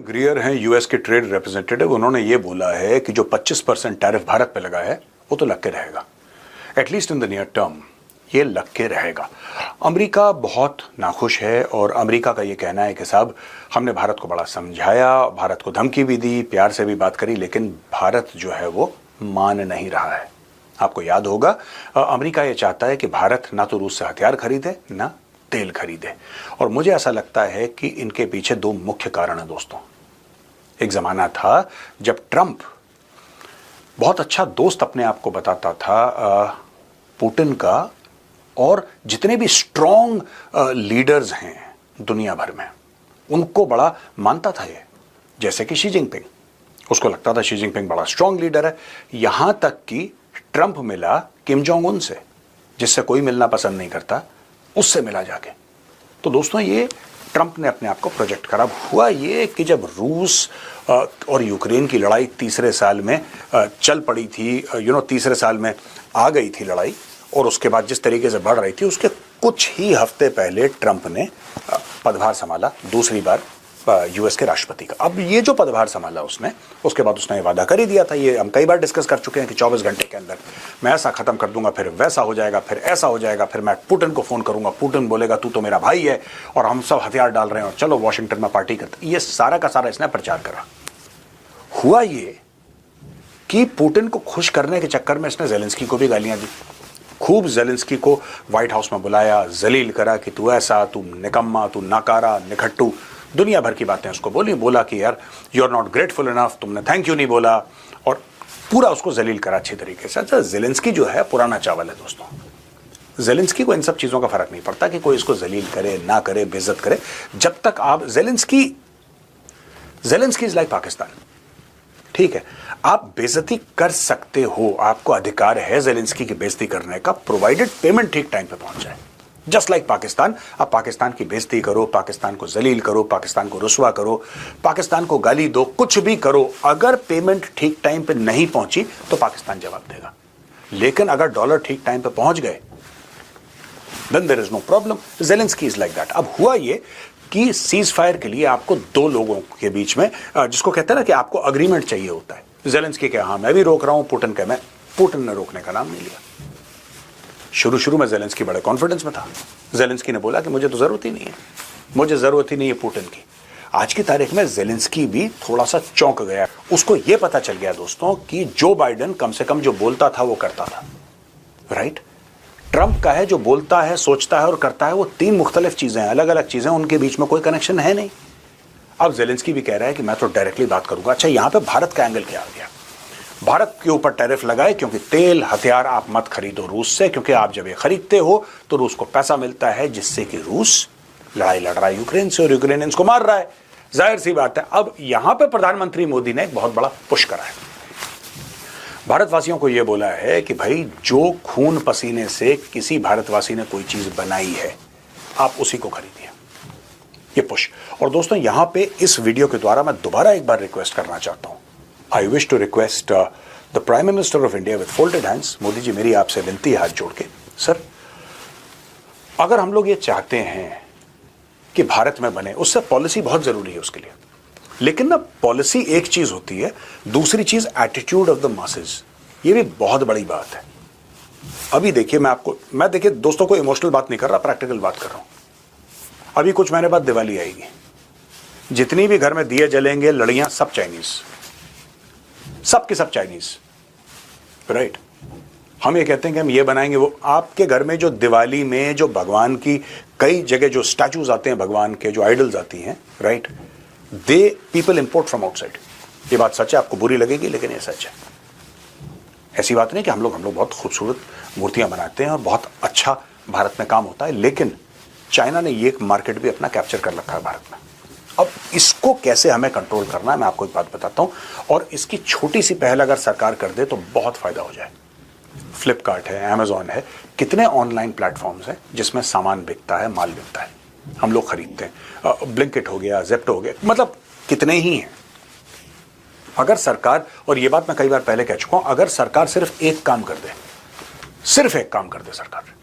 ग्रियर हैं यूएस के trade representative. उन्होंने ये बोला है कि जो 25% टैरिफ भारत पे लगा है वो तो लग के रहेगा, at least in the near term ये लग के रहेगा। अमेरिका बहुत नाखुश है और अमेरिका का ये कहना है कि साहब हमने भारत को बड़ा समझाया, भारत को धमकी भी दी, प्यार से भी बात करी, लेकिन भारत जो है वो मान नहीं रहा है। आपको याद होगा अमेरिका ये चाहता है कि भारत ना तो रूस से हथियार खरीदे ना तेल खरीदे, और मुझे ऐसा लगता है कि इनके पीछे दो मुख्य कारण हैं दोस्तों। एक जमाना था जब ट्रंप बहुत अच्छा दोस्त अपने आप को बताता था पुतिन का, और जितने भी स्ट्रॉन्ग लीडर्स हैं दुनिया भर में उनको बड़ा मानता था ये, जैसे कि शी जिनपिंग। उसको लगता था शी जिनपिंग बड़ा स्ट्रॉन्ग लीडर है। यहां तक कि ट्रंप मिला किम जोंग उन से, जिससे कोई मिलना पसंद नहीं करता, उससे मिला जाके। तो दोस्तों ये ट्रंप ने अपने आप को प्रोजेक्ट करा। हुआ ये कि जब रूस और यूक्रेन की लड़ाई तीसरे साल में चल पड़ी थी, तीसरे साल में आ गई थी लड़ाई, और उसके बाद जिस तरीके से बढ़ रही थी, उसके कुछ ही हफ्ते पहले ट्रंप ने पदभार संभाला दूसरी बार यूएस के राष्ट्रपति का। अब ये जो पदभार संभाला उसने, उसके बाद उसने वादा कर ही दिया था, ये हम कई बार डिस्कस कर चुके हैं कि 24 घंटे के अंदर मैं ऐसा खत्म कर दूंगा, फिर वैसा हो जाएगा, फिर ऐसा हो जाएगा, फिर मैं पुतिन को फोन करूंगा, पुतिन बोलेगा तू तो मेरा भाई है और हम सब हथियार डाल रहे हैं और चलो वॉशिंगटन में पार्टी करते। ये सारा का सारा इसने प्रचार करा। हुआ ये कि पुतिन को खुश करने के चक्कर में इसने ज़ेलेंस्की को भी गालियां दी, खूब ज़ेलेंस्की को व्हाइट हाउस में बुलाया, जलील करा कि तू ऐसा, तू निकम्मा, तू नाकारा, निखट्टू, दुनिया भर की बातें उसको बोली। बोला कि यार you are not grateful enough, तुमने थैंक यू नहीं बोला, और पूरा उसको जलील करा अच्छी तरीके से। अच्छा, ज़ेलेंस्की जो है पुराना चावल है दोस्तों। ज़ेलेंस्की को इन सब चीज़ों का फर्क नहीं पड़ता कि कोई इसको जलील करे ना करे, बेइज्जत करे। जब तक आप ज़ेलेंस्की इज लाइक पाकिस्तान, ठीक है, आप बेइज्जती कर सकते हो, आपको अधिकार है ज़ेलेंस्की की बेइज्जती करने का, प्रोवाइडेड पेमेंट ठीक टाइम पे पहुंच जाए। जस्ट लाइक पाकिस्तान, आप पाकिस्तान की बेइज्जती करो, पाकिस्तान को जलील करो, पाकिस्तान को रुस्वा करो, पाकिस्तान को गाली दो, कुछ भी करो, अगर पेमेंट ठीक टाइम पे नहीं पहुंची तो पाकिस्तान जवाब देगा। लेकिन अगर डॉलर ठीक टाइम पे पहुंच गए then there is no problem. Zelensky is like that. अब हुआ ये कि सीज फायर के लिए आपको दो लोगों के बीच में, जिसको कहते हैं ना कि आपको अग्रीमेंट चाहिए होता है। ज़ेलेंस्की के हाँ मैं भी रोक रहा हूं, पुतिन के मैं, पुतिन ने रोकने का नाम नहीं लिया। शुरू में ज़ेलेंस्की बड़े कॉन्फिडेंस में था। ज़ेलेंस्की ने बोला कि मुझे तो ज़रूरत ही नहीं है, मुझे ज़रूरत ही नहीं है पुतिन की। आज की तारीख में ज़ेलेंस्की भी थोड़ा सा चौंक गया। उसको यह पता चल गया दोस्तों कि जो बाइडेन कम से कम जो बोलता था वो करता था, राइट। ट्रंप का है जो बोलता है, सोचता है और करता है, वो तीन मुख्तलिफ चीज़ें हैं, अलग अलग चीज़ें, उनके बीच में कोई कनेक्शन है नहीं। अब ज़ेलेंस्की भी कह रहा है कि मैं तो डायरेक्टली बात करूंगा। अच्छा, यहां पे भारत का एंगल क्या आ गया? भारत के ऊपर टैरिफ लगाए क्योंकि तेल हथियार आप मत खरीदो रूस से, क्योंकि आप जब ये खरीदते हो तो रूस को पैसा मिलता है, जिससे कि रूस लड़ाई लड़ रहा है यूक्रेन से और यूक्रेन इसको मार रहा है। जाहिर सी बात है। अब यहां पे प्रधानमंत्री मोदी ने एक बहुत बड़ा पुश करा है, भारतवासियों को यह बोला है कि भाई जो खून पसीने से किसी भारतवासी ने कोई चीज बनाई है आप उसी को खरीदिए, ये पुश। और दोस्तों यहां पे इस वीडियो के द्वारा मैं दोबारा एक बार रिक्वेस्ट करना चाहता हूं। I wish to request the Prime Minister of India with folded hands, Modi ji मेरी आपसे विनती है हाथ जोड़ के, सर अगर हम लोग ये चाहते हैं कि भारत में बने, उससे पॉलिसी बहुत जरूरी है उसके लिए। लेकिन ना पॉलिसी एक चीज होती है, दूसरी चीज एटीट्यूड ऑफ द मासेस, ये भी बहुत बड़ी बात है। अभी देखिए मैं देखिए दोस्तों को इमोशनल बात नहीं कर रहा, प्रैक्टिकल बात कर रहा हूं। अभी कुछ महीने बाद दिवाली आएगी, जितनी भी घर में दिए जलेंगे, लड़ियां सब चाइनीज, सब के सब चाइनीज, राइट। हम ये कहते हैं कि हम ये बनाएंगे वो। आपके घर में जो दिवाली में जो भगवान की कई जगह जो स्टैचूज आते हैं, भगवान के जो आइडल्स आती हैं, right, they people import from outside. ये बात सच है, आपको बुरी लगेगी लेकिन ये सच है। ऐसी बात नहीं कि हम लोग बहुत खूबसूरत मूर्तियां बनाते हैं और बहुत अच्छा भारत में काम होता है, लेकिन चाइना ने ये मार्केट भी अपना कैप्चर कर रखा है भारत में। अब इसको कैसे हमें कंट्रोल करना है, मैं आपको एक बात बताता हूं, और इसकी छोटी सी पहल अगर सरकार कर दे तो बहुत फायदा हो जाए। फ्लिपकार्ट है, अमेजॉन है, कितने ऑनलाइन प्लेटफॉर्म्स हैं जिसमें सामान बिकता है, माल बिकता है, हम लोग खरीदते हैं। ब्लिंकिट हो गया, ज़ेप्टो हो गया, मतलब कितने ही हैं। अगर सरकार, और ये बात मैं कई बार पहले कह चुका हूं, अगर सरकार सिर्फ एक काम कर दे, सिर्फ एक काम कर दे सरकार,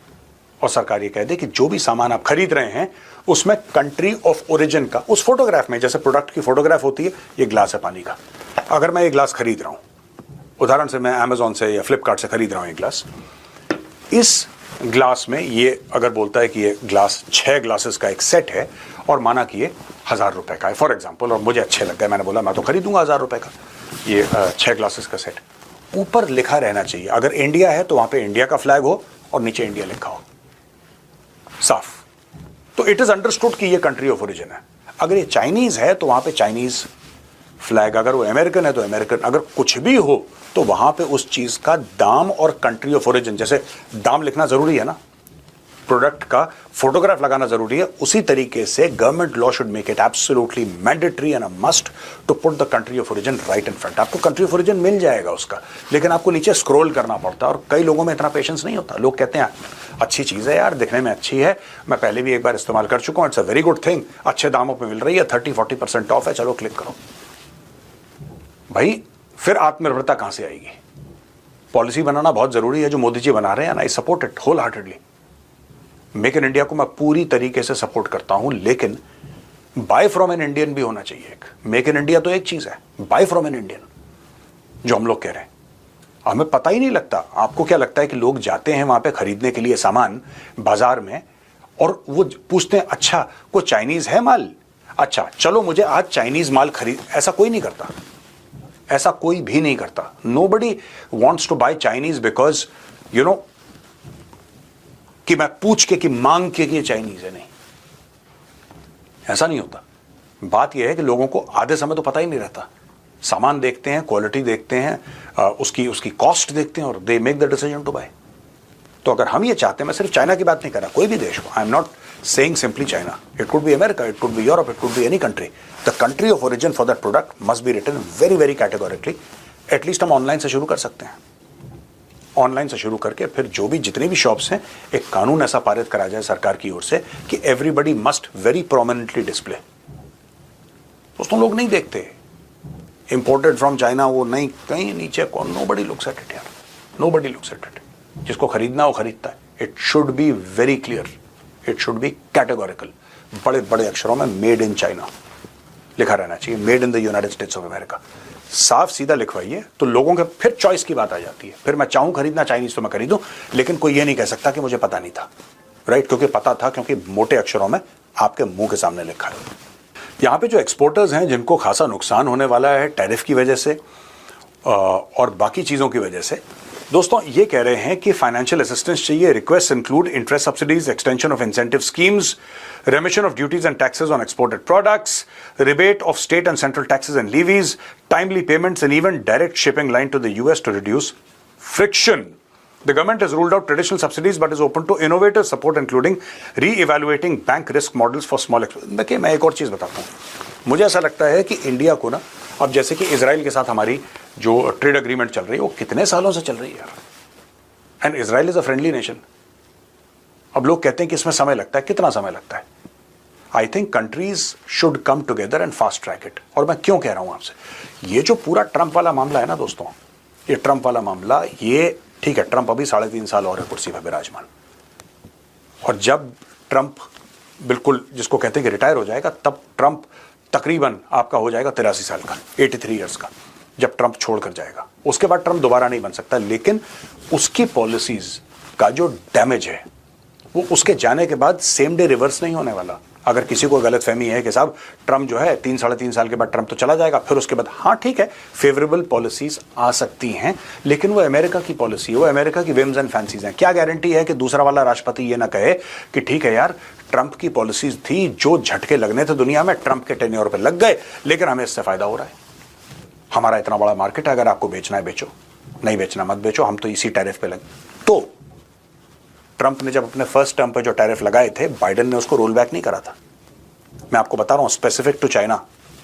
और सरकार ये कह दे कि जो भी सामान आप खरीद रहे हैं उसमें कंट्री ऑफ ओरिजिन का, उस फोटोग्राफ में, जैसे प्रोडक्ट की फोटोग्राफ होती है, ये ग्लास है पानी का, अगर मैं ये ग्लास खरीद रहा हूं, उदाहरण से मैं अमेजोन से या फ्लिपकार्ट से खरीद रहा हूं ये ग्लास, इस ग्लास में ये अगर बोलता है कि ये ग्लास 6 ग्लासेस का एक सेट है और माना कि ये 1000 रुपए का है फॉर एग्जांपल, और मुझे अच्छे लग गए, मैंने बोला मैं तो खरीदूंगा 1000 रुपए का ये 6 ग्लासेस का सेट। ऊपर लिखा रहना चाहिए, अगर इंडिया है तो वहां पे इंडिया का फ्लैग हो और नीचे इंडिया लिखा हो साफ, तो इट इज अंडरस्टूड कि ये कंट्री ऑफ ओरिजिन है। अगर ये चाइनीज है तो वहां पे चाइनीज फ्लैग, अगर वो अमेरिकन है तो अमेरिकन, अगर कुछ भी हो तो वहां पे उस चीज का दाम और कंट्री ऑफ ओरिजिन, जैसे दाम लिखना जरूरी है ना, प्रोडक्ट का फोटोग्राफ लगाना जरूरी है, उसी तरीके से government law should make it absolutely mandatory and a must to put the country of origin right in front. आपको कंट्री ऑफ ओरिजिन मिल जाएगा उसका, लेकिन आपको नीचे स्क्रॉल करना पड़ता है और कई लोगों में इतना पेशेंस नहीं होता। लोग कहते हैं अच्छी चीज है यार, दिखने में अच्छी है, मैं पहले भी एक बार इस्तेमाल कर चुका हूं, it's a very good thing, अच्छे दामों पर मिल रही है, 30-40% ऑफ है, चलो क्लिक करो। भाई फिर आत्मनिर्भरता कहां से आएगी? पॉलिसी बनाना बहुत जरूरी है जो मोदी जी बना रहे हैं, I support it wholeheartedly. Make in India को मैं पूरी तरीके से सपोर्ट करता हूं, लेकिन बाय फ्रॉम एन इंडियन भी होना चाहिए। एक मेक इन इंडिया तो एक चीज है, बाय फ्रॉम एन इंडियन जो हम लोग कह रहे हैं, हमें पता ही नहीं लगता। आपको क्या लगता है कि लोग जाते हैं वहां पे खरीदने के लिए सामान बाजार में और वो पूछते हैं अच्छा कोई चाइनीज है माल, अच्छा चलो मुझे आज चाइनीज माल खरीद, ऐसा कोई नहीं करता, ऐसा कोई भी नहीं करता। Nobody wants to buy Chinese because you know कि मैं पूछ के कि मांग के कि ये चाइनीज है, नहीं, ऐसा नहीं होता। बात यह है कि लोगों को आधे समय तो पता ही नहीं रहता, सामान देखते हैं, क्वालिटी देखते हैं, उसकी कॉस्ट देखते हैं और they make the decision to buy. तो अगर हम ये चाहते हैं, मैं सिर्फ चाइना की बात नहीं कर रहा, कोई भी देश हो, I am not saying simply China, it could be America, it could be Europe, it could be any country, the country of origin for that product must be written very very categorically। at least हम online से शुरू कर सकते हैं, online से शुरू करके फिर जो भी जितनी भी शॉप्स हैं, एक कानून ऐसा पारित करा जाए सरकार की ओर से कि everybody must very prominently display. दोस्तों लोग नहीं देखते इंपोर्टेड फ्रॉम चाइना, वो नहीं, कहीं नीचे कौन, नोबडी लुक्स एट इट यार, नोबडी लुक्स एट इट। जिसको खरीदना वो खरीदता है, it should be very clear, it should be categorical, बड़े बड़े अक्षरों में मेड इन चाइना लिखा रहना चाहिए, made in the United states of America. साफ सीधा लिखवाइए तो लोगों के फिर चॉइस की बात आ जाती है। फिर मैं चाहूं खरीदना चाइनीज तो मैं खरीदूं, लेकिन कोई ये नहीं कह सकता कि मुझे पता नहीं था, राइट? क्योंकि पता था, क्योंकि मोटे अक्षरों में आपके मुंह के सामने लिखा है। यहां पे जो एक्सपोर्टर्स हैं जिनको खासा नुकसान होने वाला है टैरिफ की वजह से और बाकी चीजों की वजह से, दोस्तों ये कह रहे हैं कि फाइनेंशियल असिस्टेंस चाहिए। Request include interest subsidies, extension of incentive schemes, remission of duties and taxes on exported products, rebate of state and central taxes and levies, timely payments, and even direct shipping line to the US to reduce friction. The government has ruled out traditional subsidies but is open to innovative support including re-evaluating bank risk models for small exporters. देखिए मैं एक और चीज़ बताता हूँ, मुझे ऐसा लगता है कि इंडिया को ना, अब जैसे कि इजराइल के साथ हमारी जो ट्रेड एग्रीमेंट चल रही है वो कितने सालों से चल रही है यार, and Israel is a friendly nation. अब लोग कहते हैं कि इसमें समय लगता है, कितना समय लगता है? I think countries should come together and fast track it. और मैं क्यों कह रहा हूं आपसे, ये जो पूरा ट्रंप वाला मामला है ना दोस्तों, ये ट्रंप वाला मामला, ये ठीक है, ट्रंप अभी 3.5 साल और है कुर्सी पर विराजमान, और जब ट्रंप बिल्कुल जिसको कहते हैं कि रिटायर हो जाएगा, तब ट्रंप तकरीबन आपका हो जाएगा 83 साल का, 83 ईयर्स का, जब ट्रंप छोड़कर जाएगा। उसके बाद ट्रंप दोबारा नहीं बन सकता, लेकिन उसकी पॉलिसीज का जो डैमेज है वो उसके जाने के बाद सेम डे रिवर्स नहीं होने वाला। अगर किसी को गलतफहमी है कि साहब ट्रंप जो है 3-3.5 साल के बाद ट्रंप तो चला जाएगा, फिर उसके बाद हाँ ठीक है फेवरेबल पॉलिसीज आ सकती हैं, लेकिन वो अमेरिका की पॉलिसी है, वो अमेरिका की विम्स एंड फैंसीज हैं। क्या गारंटी है कि दूसरा वाला राष्ट्रपति ये ना कहे कि ठीक है यार ट्रंप की पॉलिसीज थी, जो झटके लगने थे दुनिया में ट्रंप के टेन्योर पर लग गए, लेकिन हमें इससे फायदा हो रहा है, हमारा इतना बड़ा मार्केट है, अगर आपको बेचना है बेचो, नहीं बेचना मत बेचो, हम तो इसी टैरिफ पे लगे। तो ट्रंप ने जब अपने फर्स्ट टर्म पे जो टैरिफ लगाए थे, बाइडेन ने उसको रोल बैक नहीं करा था। मैं आपको बता रहा हूं स्पेसिफिक टू चाइना,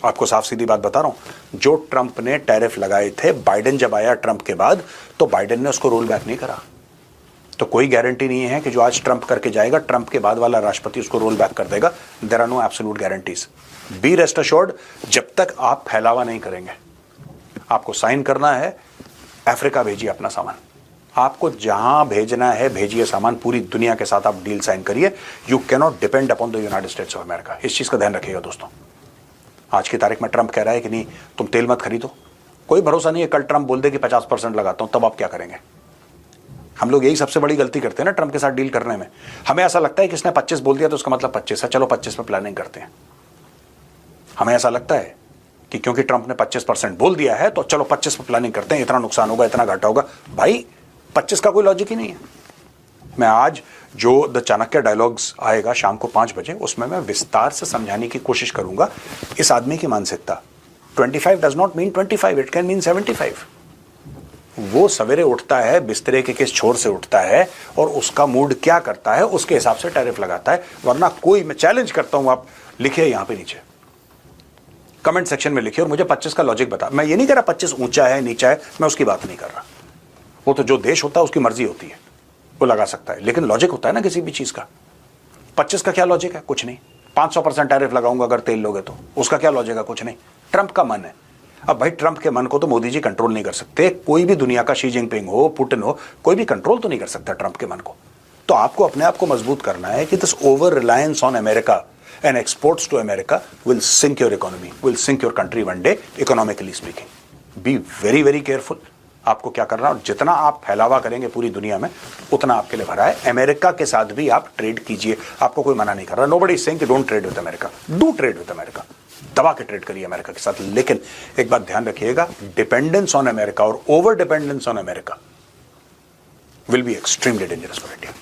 आपको साफ सीधी बात बता रहा हूं, जो ट्रंप ने टैरिफ लगाए थे, बाइडेन जब आया ट्रंप के बाद, तो बाइडेन ने उसको रोल बैक नहीं करा। तो कोई गारंटी नहीं है कि जो आज ट्रंप करके जाएगा, ट्रंप के बाद वाला राष्ट्रपति उसको रोल बैक कर देगा। There are no absolute guarantees. Be rest assured, जब तक आप फैलावा नहीं करेंगे, आपको साइन करना है, अफ्रीका भेजिए अपना सामान, आपको जहां भेजना है भेजिए सामान, पूरी दुनिया के साथ आप डील साइन करिए। You cannot depend upon the United states of America. इस चीज का ध्यान रखिएगा दोस्तों। आज की तारीख में ट्रंप कह रहा है कि नहीं तुम तेल मत खरीदो, कोई भरोसा नहीं है कल ट्रंप बोल दे कि 50% लगाता हूं, तब आप क्या करेंगे? हम लोग यही सबसे बड़ी गलती करते हैं ना ट्रंप के साथ डील करने में। हमें ऐसा लगता है कि इसने 25 बोल दिया तो उसका मतलब 25 है, चलो 25 पे प्लानिंग करते हैं। हमें ऐसा लगता है कि क्योंकि ट्रंप ने 25% बोल दिया है तो चलो 25 पे प्लानिंग करते हैं, इतना नुकसान होगा, इतना घाटा होगा। भाई 25 का कोई लॉजिक ही नहीं है। मैं आज जो द चाणक्य डायलॉग्स आएगा शाम को 5 बजे, उसमें मैं विस्तार से समझाने की कोशिश करूंगा इस आदमी की मानसिकता। 25 does not mean 25, it can mean 75। वो सवेरे उठता है, बिस्तरे के किस छोर से उठता है और उसका मूड क्या करता है, उसके हिसाब से टैरिफ लगाता है। वरना कोई, मैं चैलेंज करता हूं, आप लिखिए यहां पे नीचे कमेंट सेक्शन में लिखिए और मुझे 25 का लॉजिक बता। मैं ये नहीं कह रहा 25 ऊंचा है नीचा है, मैं उसकी बात नहीं कर रहा। वो तो जो देश होता है उसकी मर्जी होती है, वो लगा सकता है, लेकिन लॉजिक होता है ना किसी भी चीज का। 25 का क्या लॉजिक है? कुछ नहीं। 500% टैरिफ लगाऊंगा अगर तेल लोगे तो, उसका क्या लॉजिक है? कुछ नहीं। ट्रंप का मन है। अब भाई ट्रंप के मन को तो मोदी जी कंट्रोल नहीं कर सकते, कोई भी दुनिया का शी जिनपिंग हो, पुतिन हो, कोई भी कंट्रोल तो नहीं कर सकता ट्रंप के मन को। तो आपको अपने आप को मजबूत करना है कि this over reliance on America and exports to America will sink your economy, will sink your country one day, economically speaking. Be very very careful. आपको क्या करना है, और जितना आप फैलावा करेंगे पूरी दुनिया में उतना आपके लिए भरा है। अमेरिका के साथ भी आप ट्रेड कीजिए, आपको कोई मना नहीं कर रहा। नोबडी इज सेइंग कि don't trade with America, do trade with America, दबा के ट्रेड करिए अमेरिका के साथ। लेकिन एक बात ध्यान रखिएगा, डिपेंडेंस ऑन अमेरिका और over dependence on America will be extremely dangerous for India.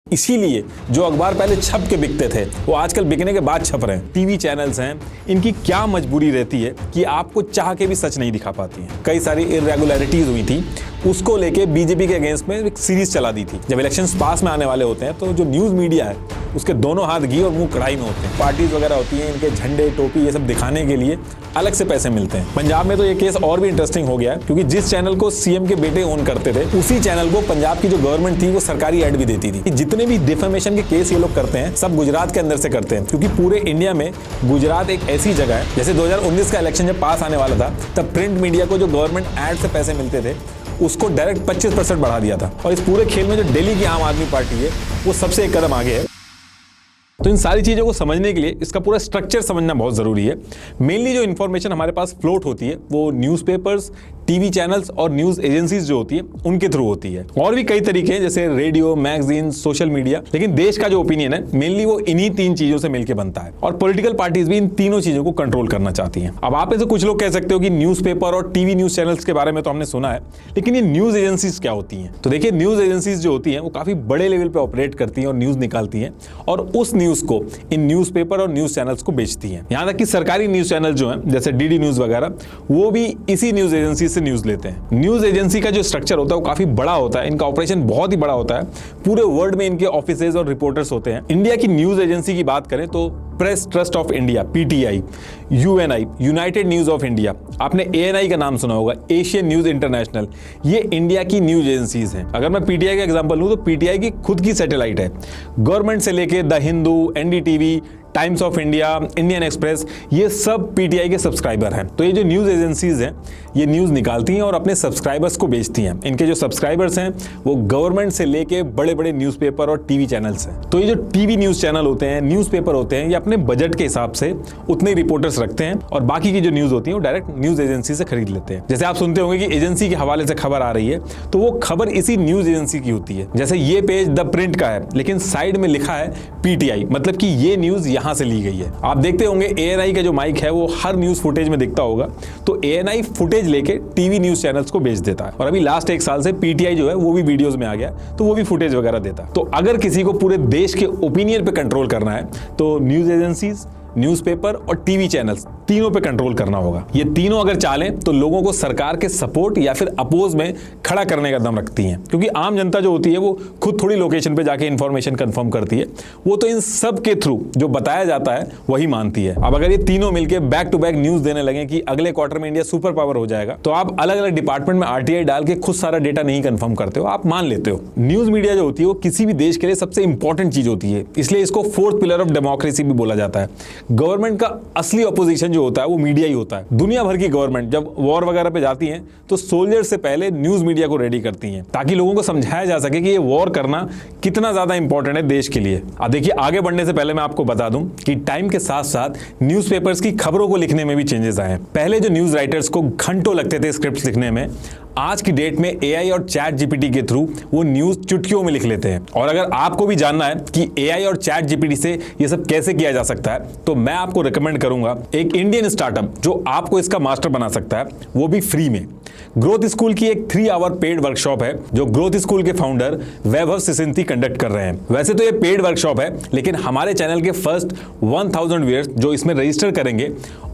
इसीलिए जो अखबार पहले छप के बिकते थे वो आजकल बिकने के बाद छप रहे हैं। टीवी चैनल्स हैं, इनकी क्या मजबूरी रहती है कि आपको चाह के भी सच नहीं दिखा पाती हैं। कई सारी इरेगुलरिटीज हुई थी, उसको लेके बीजेपी के अगेंस्ट में एक सीरीज चला दी थी। जब इलेक्शंस पास में आने वाले होते हैं तो जो न्यूज़ मीडिया है उसके दोनों हाथ घी और मुंह कढ़ाई में होते हैं। पार्टीज वगैरह होती हैं, इनके झंडे टोपी ये सब दिखाने के लिए अलग से पैसे मिलते हैं। पंजाब में तो ये केस और भी इंटरेस्टिंग हो गया क्योंकि जिस चैनल को सीएम के बेटे ओन करते थे उसी चैनल को पंजाब की जो गवर्नमेंट थी वो सरकारी एड भी देती थी। जितने भी डिफेमेशन के केस ये लोग करते हैं सब गुजरात के अंदर से करते हैं, क्योंकि पूरे इंडिया में गुजरात एक ऐसी जगह है, जैसे 2019 का इलेक्शन जब पास आने वाला था तब प्रिंट मीडिया को जो गवर्नमेंट एड से पैसे मिलते थे उसको डायरेक्ट 25% बढ़ा दिया था। और इस पूरे खेल में जो दिल्ली की आम आदमी पार्टी है वो सबसे एक कदम आगे है। तो इन सारी चीज़ों को समझने के लिए इसका पूरा स्ट्रक्चर समझना बहुत ज़रूरी है। मेनली जो इन्फॉर्मेशन हमारे पास फ्लोट होती है वो न्यूज़पेपर्स, टीवी चैनल्स और न्यूज़ एजेंसीज जो होती है उनके थ्रू होती है। और भी कई तरीके हैं जैसे रेडियो, मैगजीन, सोशल मीडिया, लेकिन देश का जो ओपिनियन है मेनली वो इन्हीं 3 चीज़ों से मिलकर बनता है। और पॉलिटिकल पार्टीज भी इन तीनों चीज़ों को कंट्रोल करना चाहती हैं। अब आप में से कुछ लोग कह सकते हो कि न्यूज़पेपर और टीवी न्यूज़ चैनल्स के बारे में तो हमने सुना है, लेकिन ये न्यूज़ एजेंसीज क्या होती हैं? तो देखिए, न्यूज़ एजेंसीज जो होती हैं वो काफ़ी बड़े लेवल पर ऑपरेट करती हैं और न्यूज़ निकालती हैं और उस न्यूज़ को इन न्यूज़पेपर और न्यूज़ चैनल्स को बेचती हैं। यहाँ तक कि सरकारी न्यूज़ चैनल जो हैं जैसे डीडी न्यूज़ वगैरह वो भी इसी न्यूज़ एजेंसी से न्यूज़ लेते हैं। न्यूज़ एजेंसी का जो स्ट्रक्चर होता है वो काफ़ी बड़ा होता है, इनका ऑपरेशन बहुत ही बड़ा होता है। पूरे वर्ल्ड में इनके ऑफिसेज और रिपोर्टर्स होते हैं। इंडिया की न्यूज़ एजेंसी की बात करें तो press trust of India PTI, Uni United news of India, आपने एएनआई का नाम सुना होगा, एशियन न्यूज़ इंटरनेशनल, ये इंडिया की न्यूज़ एजेंसीज हैं। अगर मैं पीटीआई का एग्जांपल लूँ तो पीटीआई की खुद की सैटेलाइट है। गवर्नमेंट से लेके the Hindu, NDTV, times of India, Indian express, ये सब पीटीआई के सब्सक्राइबर हैं। तो ये जो न्यूज़ एजेंसीज हैं ये न्यूज़ निकालती हैं और अपने सब्सक्राइबर्स को बेचती हैं। इनके जो सब्सक्राइबर्स हैं वो गवर्नमेंट से लेके बड़े बड़े न्यूज़पेपर और टीवी चैनल्स हैं। तो ये जो टीवी न्यूज़ चैनल होते हैं, न्यूज़पेपर होते हैं, ये अपने बजट के हिसाब से उतने रिपोर्टर्स रखते हैं और बाकी की जो न्यूज़ होती है वो डायरेक्ट न्यूज़ एजेंसी से खरीद लेते हैं। जैसे आप सुनते होंगे कि एजेंसी के हवाले से खबर आ रही है तो वो खबर इसी न्यूज़ एजेंसी की होती है। जैसे ये पेज द प्रिंट का है लेकिन साइड में लिखा है पीटीआई, मतलब कि ये न्यूज़ यहाँ से ली गई है। आप देखते होंगे एएनआई का जो माइक है वो हर न्यूज़ फुटेज में दिखता होगा, तो एएनआई फुटेज लेके टीवी न्यूज़ चैनल्स को बेच देता है। और अभी लास्ट 1 साल से पीटीआई जो है वो भी वीडियोस में आ गया तो वो भी फुटेज वगैरह देता है। तो अगर किसी को पूरे देश के ओपिनियन पे कंट्रोल करना है तो न्यूज़ एजेंसीज, न्यूज़पेपर और टीवी चैनल्स तीनों पे कंट्रोल करना होगा। ये तीनों अगर चालें तो लोगों को सरकार के सपोर्ट या फिर अपोज में खड़ा करने का दम रखती हैं, क्योंकि आम जनता जो होती है वो खुद थोड़ी लोकेशन पे जाके इंफॉर्मेशन कंफर्म करती है, वो तो इन सब के थ्रू जो बताया जाता है वही मानती है। अब अगर ये तीनों मिलकर बैक टू बैक न्यूज देने लगे कि अगले क्वार्टर में इंडिया सुपर पावर हो जाएगा, तो आप अलग अलग डिपार्टमेंट में आरटीआई डाल के खुद सारा डेटा नहीं कंफर्म करते हो, आप मान लेते हो। न्यूज मीडिया जो होती है वो किसी भी देश के लिए सबसे इंपॉर्टेंट चीज होती है, इसलिए इसको फोर्थ पिलर ऑफ डेमोक्रेसी भी बोला जाता है। गवर्नमेंट का असली ऑपोजिशन जो होता है वो मीडिया ही होता है। दुनिया भर की गवर्नमेंट जब वॉर वगैरह पे जाती हैं तो सोल्जर से पहले न्यूज मीडिया को रेडी करती हैं, ताकि लोगों को समझाया जा सके कि ये वॉर करना कितना ज्यादा इंपॉर्टेंट है देश के लिए। अब देखिए, आगे बढ़ने से पहले मैं आपको बता दूं कि टाइम के साथ साथ न्यूज़पेपर्स की खबरों को लिखने में भी चेंजेस आए हैं। पहले जो न्यूज राइटर्स को घंटों लगते थे स्क्रिप्ट लिखने में, आज की डेट में एआई और चैट जीपीटी के थ्रू वो न्यूज चुटकियों में लिख लेते हैं। और अगर आपको भी जानना है कि एआई और चैट जीपीटी से ये सब कैसे किया जा सकता है, तो मैं आपको रिकमेंड करूंगा एक इंडियन स्टार्टअप जो आपको इसका मास्टर बना सकता है, वो भी फ्री में। ग्रोथ स्कूल की एक 3 आवर पेड वर्कशॉप है जो ग्रोथ स्कूल के फाउंडर वैभव सिसिंती कंडक्ट कर रहे हैं। वैसे तो ये पेड वर्कशॉप है, लेकिन हमारे चैनल के फर्स्ट 1000 व्यूअर्स जो इसमें रजिस्टर करेंगे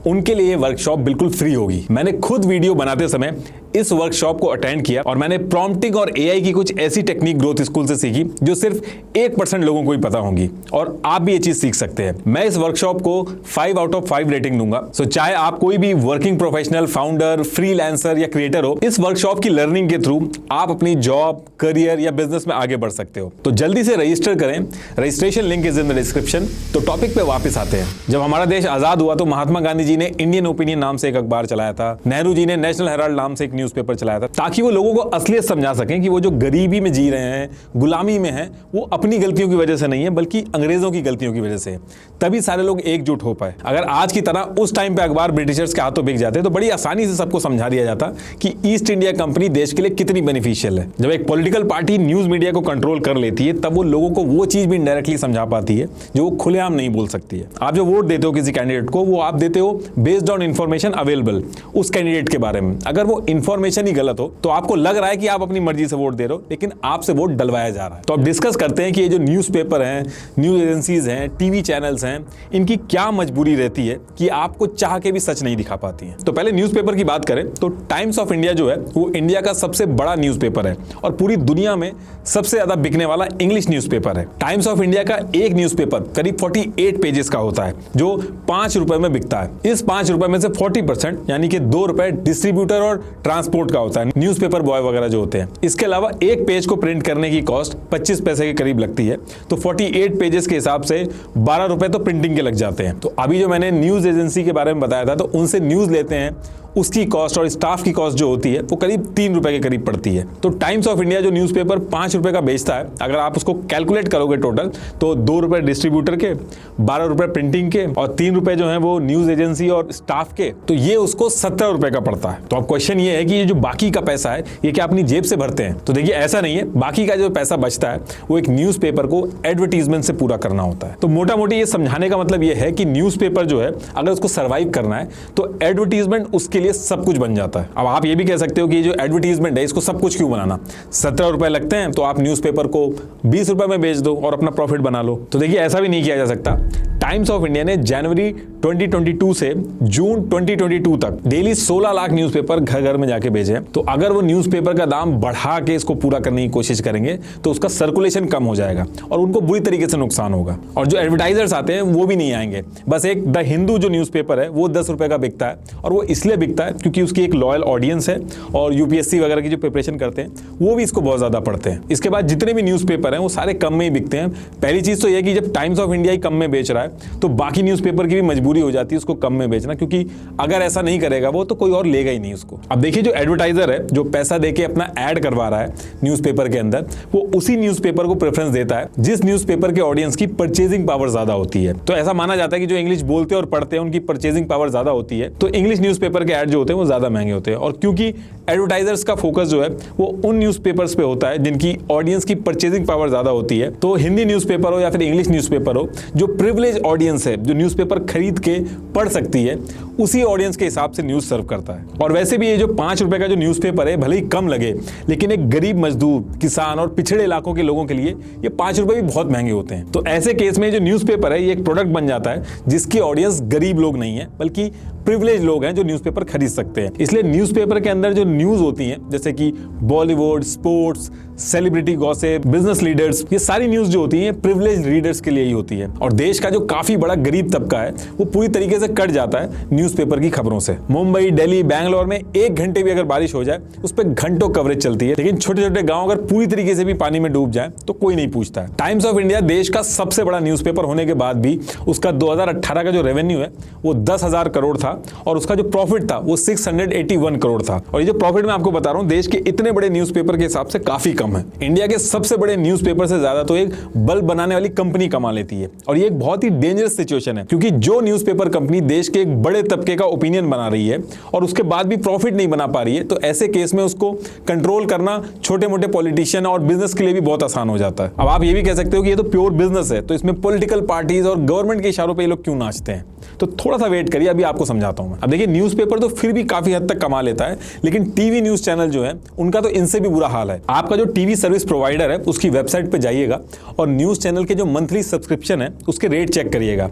उनके लिए वर्कशॉप बिल्कुल फ्री होगी। मैंने खुद वीडियो बनाते समय इस वर्कशॉप को अटेंड किया और मैंने प्रॉम्प्टिंग और एआई की कुछ ऐसी टेक्निक ग्रोथ स्कूल से सीखी जो सिर्फ 1% लोगों को ही पता होंगी, और आप भी ये चीज सीख सकते हैं। मैं इस वर्कशॉप को 5 आउट ऑफ 5 रेटिंग दूंगा। सो चाहे आप कोई भी वर्किंग प्रोफेशनल, फाउंडर, फ्रीलांसर या क्रिएटर हो, इस वर्कशॉप की लर्निंग के थ्रू आप अपनी जॉब, करियर या बिजनेस में आगे बढ़ सकते हो। तो जल्दी से रजिस्टर करें, registration link is in the description. तो टॉपिक पे वापस आते हैं। जब हमारा देश आजाद हुआ तो महात्मा गांधी जी ने इंडियन ओपिनियन नाम से एक अखबार चलाया था, नेहरू जी ने नेशनल हेराल्ड नाम से एक न्यूज़पेपर चलाया था, ताकि वो लोगों को असलियत समझा सकें कि वो जो गरीबी में जी रहे हैं, गुलामी में हैं, वो अपनी गलतियों की वजह से नहीं है बल्कि अंग्रेजों की गलतियों की वजह से। तभी सारे लोग एकजुट हो पाए। अगर आज की तरह उस टाइम पे अखबार ब्रिटिशर्स के हाथों बिक जाते तो बड़ी आसानी से सबको समझा दिया जाता कि ईस्ट इंडिया कंपनी देश के लिए कितनी बेनिफिशियल है। जब एक पॉलिटिकल पार्टी न्यूज मीडिया को कंट्रोल कर लेती है, तब वो लोगों को वो चीज भी डायरेक्टली समझा पाती है जो वो खुलेआम नहीं बोल सकती है। आप जो वोट देते हो किसी कैंडिडेट को, वो आप देते हो बेस्ड ऑन इन्फॉर्मेशन अवेलेबल उस कैंडिडेट के बारे में। अगर वो इन्फॉर्मेशन ही गलत हो तो आपको लग रहा है कि आप अपनी मर्जी से वोट दे रहे हो, लेकिन आपसे वोट डलवाया जा रहा है। तो अब डिस्कस करते हैं कि ये जो न्यूज़पेपर हैं, न्यूज एजेंसीज हैं, टीवी चैनल्स हैं, इनकी क्या मजबूरी रहती है कि आपको चाह के भी सच नहीं दिखा पाती हैं। तो पहले न्यूज़पेपर की बात करें तो टाइम्स ऑफ इंडिया जो है वो इंडिया का सबसे बड़ा न्यूज़पेपर है और पूरी दुनिया में सबसे ज्यादा बिकने वाला इंग्लिश न्यूज़पेपर है। टाइम्स ऑफ इंडिया का एक न्यूज़पेपर करीब 48 पेजेस का होता है जो 5 रुपए में बिकता है। इस 5 रुपए में से 40% यानी कि 2 रुपए डिस्ट्रीब्यूटर और ट्रांसपोर्ट का होता है, न्यूज़पेपर बॉय वगैरह जो होते हैं। इसके अलावा एक पेज को प्रिंट करने की कॉस्ट 25 पैसे के करीब लगती है, तो 48 पेजेस के हिसाब से 12 रुपए तो प्रिंटिंग के लग जाते हैं। तो अभी जो मैंने न्यूज एजेंसी के बारे में बताया था, तो उनसे न्यूज लेते हैं, उसकी कॉस्ट और स्टाफ की कॉस्ट जो होती है वो करीब 3 रुपए के करीब पड़ती है। तो टाइम्स ऑफ इंडिया जो न्यूज़पेपर 5 रुपए का बेचता है, अगर आप उसको कैलकुलेट करोगे टोटल, तो 2 रुपए डिस्ट्रीब्यूटर के, 12 रुपए प्रिंटिंग के और 3 रुपए जो है वो न्यूज एजेंसी और स्टाफ के, तो ये उसको 17 रुपए का पड़ता है। तो अब क्वेश्चन ये है कि ये जो बाकी का पैसा है ये क्या अपनी जेब से भरते हैं? तो देखिए ऐसा नहीं है, बाकी का जो पैसा बचता है वो एक न्यूज़पेपर को एडवर्टीजमेंट से पूरा करना होता है। तो मोटा मोटी ये समझाने का मतलब ये है कि न्यूज़पेपर जो है अगर उसको सर्वाइव करना है तो एडवर्टीजमेंट उसके लिए सब कुछ बन जाता है। अब आप ये भी कह सकते हो कि जो एडवर्टीजमेंट है इसको सब कुछ क्यों बनाना, 17 रुपए लगते हैं तो आप न्यूज़पेपर को 20 रुपए में बेच दो और अपना प्रॉफिट बना लो। तो देखिए ऐसा भी नहीं किया जा सकता। टाइम्स ऑफ इंडिया ने जनवरी 2022 से जून 2022 तक डेली 16 लाख न्यूज़पेपर घर घर में जाके भेजे हैं। तो अगर वो न्यूज़पेपर का दाम बढ़ा के इसको पूरा करने की कोशिश करेंगे तो उसका सर्कुलेशन कम हो जाएगा और उनको बुरी तरीके से नुकसान होगा। और जो एडवर्टाइजर्स आते हैं वो भी नहीं आएंगे। बस एक द हिंदू जो न्यूज़पेपर है वो 10 रुपए का बिकता है, और वो इसलिए बिकता है क्योंकि उसकी एक लॉयल ऑडियंस है और यूपीएससी वगैरह की जो प्रिपरेशन करते हैं वो भी इसको बहुत ज्यादा पढ़ते हैं। इसके बाद जितने भी न्यूज़पेपर हैं वो सारे कम में ही बिकते हैं। पहली चीज तो ये कि जब टाइम्स ऑफ इंडिया ही कम में बेच रहा है तो बाकी न्यूज़पेपर की भी मजबूरी हो जाती है उसको कम में बेचना, क्योंकि अगर ऐसा नहीं करेगा वो तो कोई और लेगा ही नहीं उसको। अब देखिए जो एडवर्टाइजर है जो पैसा देके अपना ऐड करवा रहा है न्यूज़पेपर के अंदर, वो उसी न्यूज़पेपर को प्रेफरेंस देता है जिस न्यूज़पेपर के ऑडियंस की परचेजिंग पावर ज्यादा होती है। तो ऐसा माना जाता है कि जो इंग्लिश बोलते हैं और पढ़ते हैं उनकी परचेजिंग पावर ज्यादा होती है, तो इंग्लिश न्यूज़पेपर के ऐड जो होते हैं वो ज्यादा महंगे होते हैं। और क्योंकि एडवर्टाइजर्स का फोकस जो है वो उन न्यूज़पेपर्स पे होता है जिनकी ऑडियंस की परचेजिंग पावर ज़्यादा होती है। तो हिंदी न्यूज़पेपर हो या फिर इंग्लिश न्यूज़पेपर हो, जो प्रिविलेज ऑडियंस है, जो न्यूज़पेपर खरीद के पढ़ सकती है, उसी ऑडियंस के हिसाब से न्यूज़ सर्व करता है। और वैसे भी ये जो 5 रुपए का जो न्यूज़पेपर है, भले ही कम लगे, लेकिन एक गरीब मजदूर, किसान और पिछड़े इलाकों के लोगों के लिए ये 5 रुपए भी बहुत महंगे होते हैं। तो ऐसे केस में जो न्यूज़पेपर है ये एक प्रोडक्ट बन जाता है जिसकी ऑडियंस गरीब लोग नहीं है, बल्कि प्रिविलेज लोग हैं जो न्यूज़पेपर खरीद सकते हैं। इसलिए न्यूज़पेपर के अंदर जो न्यूज़ होती हैं, जैसे कि Bollywood, sports, celebrity gossip, business leaders, ये सारी न्यूज़ जो होती हैं प्रिविलेज रीडर्स के लिए ही होती है। और देश का जो काफ़ी बड़ा गरीब तबका है वो पूरी तरीके से कट जाता है न्यूज़पेपर की खबरों से। मुंबई, दिल्ली, बैंगलोर में 1 घंटे भी अगर बारिश हो जाए उस पर घंटों कवरेज चलती है, लेकिन छोटे छोटे गाँव अगर पूरी तरीके से भी पानी में डूब जाए तो कोई नहीं पूछता है। टाइम्स ऑफ इंडिया देश का सबसे बड़ा न्यूज़पेपर होने के बाद भी उसका 2018 का जो रेवेन्यू है वो 10,000 करोड़ था और उसका जो प्रॉफिट था वो 681 करोड़ था। और ये जो प्रॉफिट मैं आपको बता रहा हूँ देश के इतने बड़े न्यूज़पेपर के हिसाब से काफी कम है। इंडिया के सबसे बड़े न्यूज़पेपर से ज्यादा तो एक बल्ब बनाने वाली कंपनी कमा लेती है। और ये एक बहुत ही डेंजरस सिचुएशन है, क्योंकि जो न्यूज़पेपर कंपनी देश के एक बड़े तबके का ओपिनियन बना रही है और उसके बाद भी प्रॉफिट नहीं बना पा रही है, तो ऐसे केस में उसको कंट्रोल करना छोटे मोटे पॉलिटिशियन और बिजनेस के लिए भी बहुत आसान हो जाता है। अब आप ये भी कह सकते हो कि ये तो प्योर बिजनेस है, तो इसमें पॉलिटिकल पार्टीज और गवर्नमेंट के इशारों पे ये लोग क्यों नाचते हैं। तो थोड़ा सा वेट करिए, अभी आपको समझाता हूं मैं। अब देखिए, न्यूज़पेपर तो फिर भी काफी हद तक कमा लेता है, लेकिन टीवी न्यूज चैनल जो है उनका तो इनसे भी बुरा हाल है। आपका जो टीवी सर्विस प्रोवाइडर है उसकी वेबसाइट पे जाइएगा और न्यूज चैनल के जो मंथली सब्सक्रिप्शन है उसके रेट चेक करिएगा।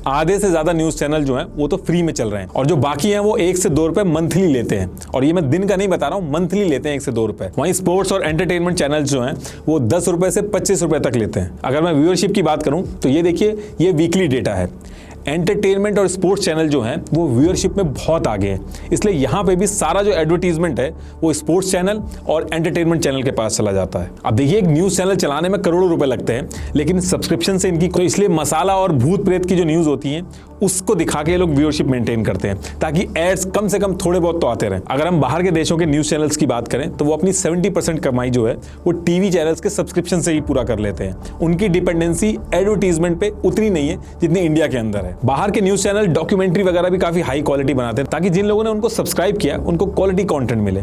आधे से ज्यादा न्यूज चैनल जो है वो तो फ्री में चल रहे हैं, और जो बाकी हैं वो 1 से 2 रुपए मंथली लेते हैं। और ये मैं दिन का नहीं बता रहा हूँ, मंथली लेते हैं 1 से 2 रुपए। वहीं स्पोर्ट्स और एंटरटेनमेंट चैनल जो हैं वो 10 रुपए से 25 रुपए तक लेते हैं। अगर मैं व्यूअरशिप की बात करूं तो ये देखिए, ये वीकली डेटा है। एंटरटेनमेंट और स्पोर्ट्स चैनल जो हैं वो व्यूअरशिप में बहुत आगे हैं, इसलिए यहाँ पे भी सारा जो एडवर्टीजमेंट है वो स्पोर्ट्स चैनल और एंटरटेनमेंट चैनल के पास चला जाता है। अब देखिए, एक न्यूज़ चैनल चलाने में करोड़ों रुपए लगते हैं, लेकिन सब्सक्रिप्शन से इनकी, तो इसलिए मसाला और भूत प्रेत की जो न्यूज़ होती हैं उसको दिखा के ये लोग व्यूअरशिप मेंटेन करते हैं, ताकि एड्स कम से कम थोड़े बहुत तो आते रहें। अगर हम बाहर के देशों के न्यूज़ चैनल्स की बात करें तो वो अपनी 70% कमाई जो है वो टीवी चैनल्स के सब्सक्रिप्शन से ही पूरा कर लेते हैं। उनकी डिपेंडेंसी एडवर्टीजमेंट पे उतनी नहीं है जितनी इंडिया के अंदर है। बाहर के न्यूज़ चैनल डॉक्यूमेंट्री वगैरह भी काफी हाई क्वालिटी बनाते हैं, ताकि जिन लोगों ने उनको सब्सक्राइब किया उनको क्वालिटी कंटेंट मिले।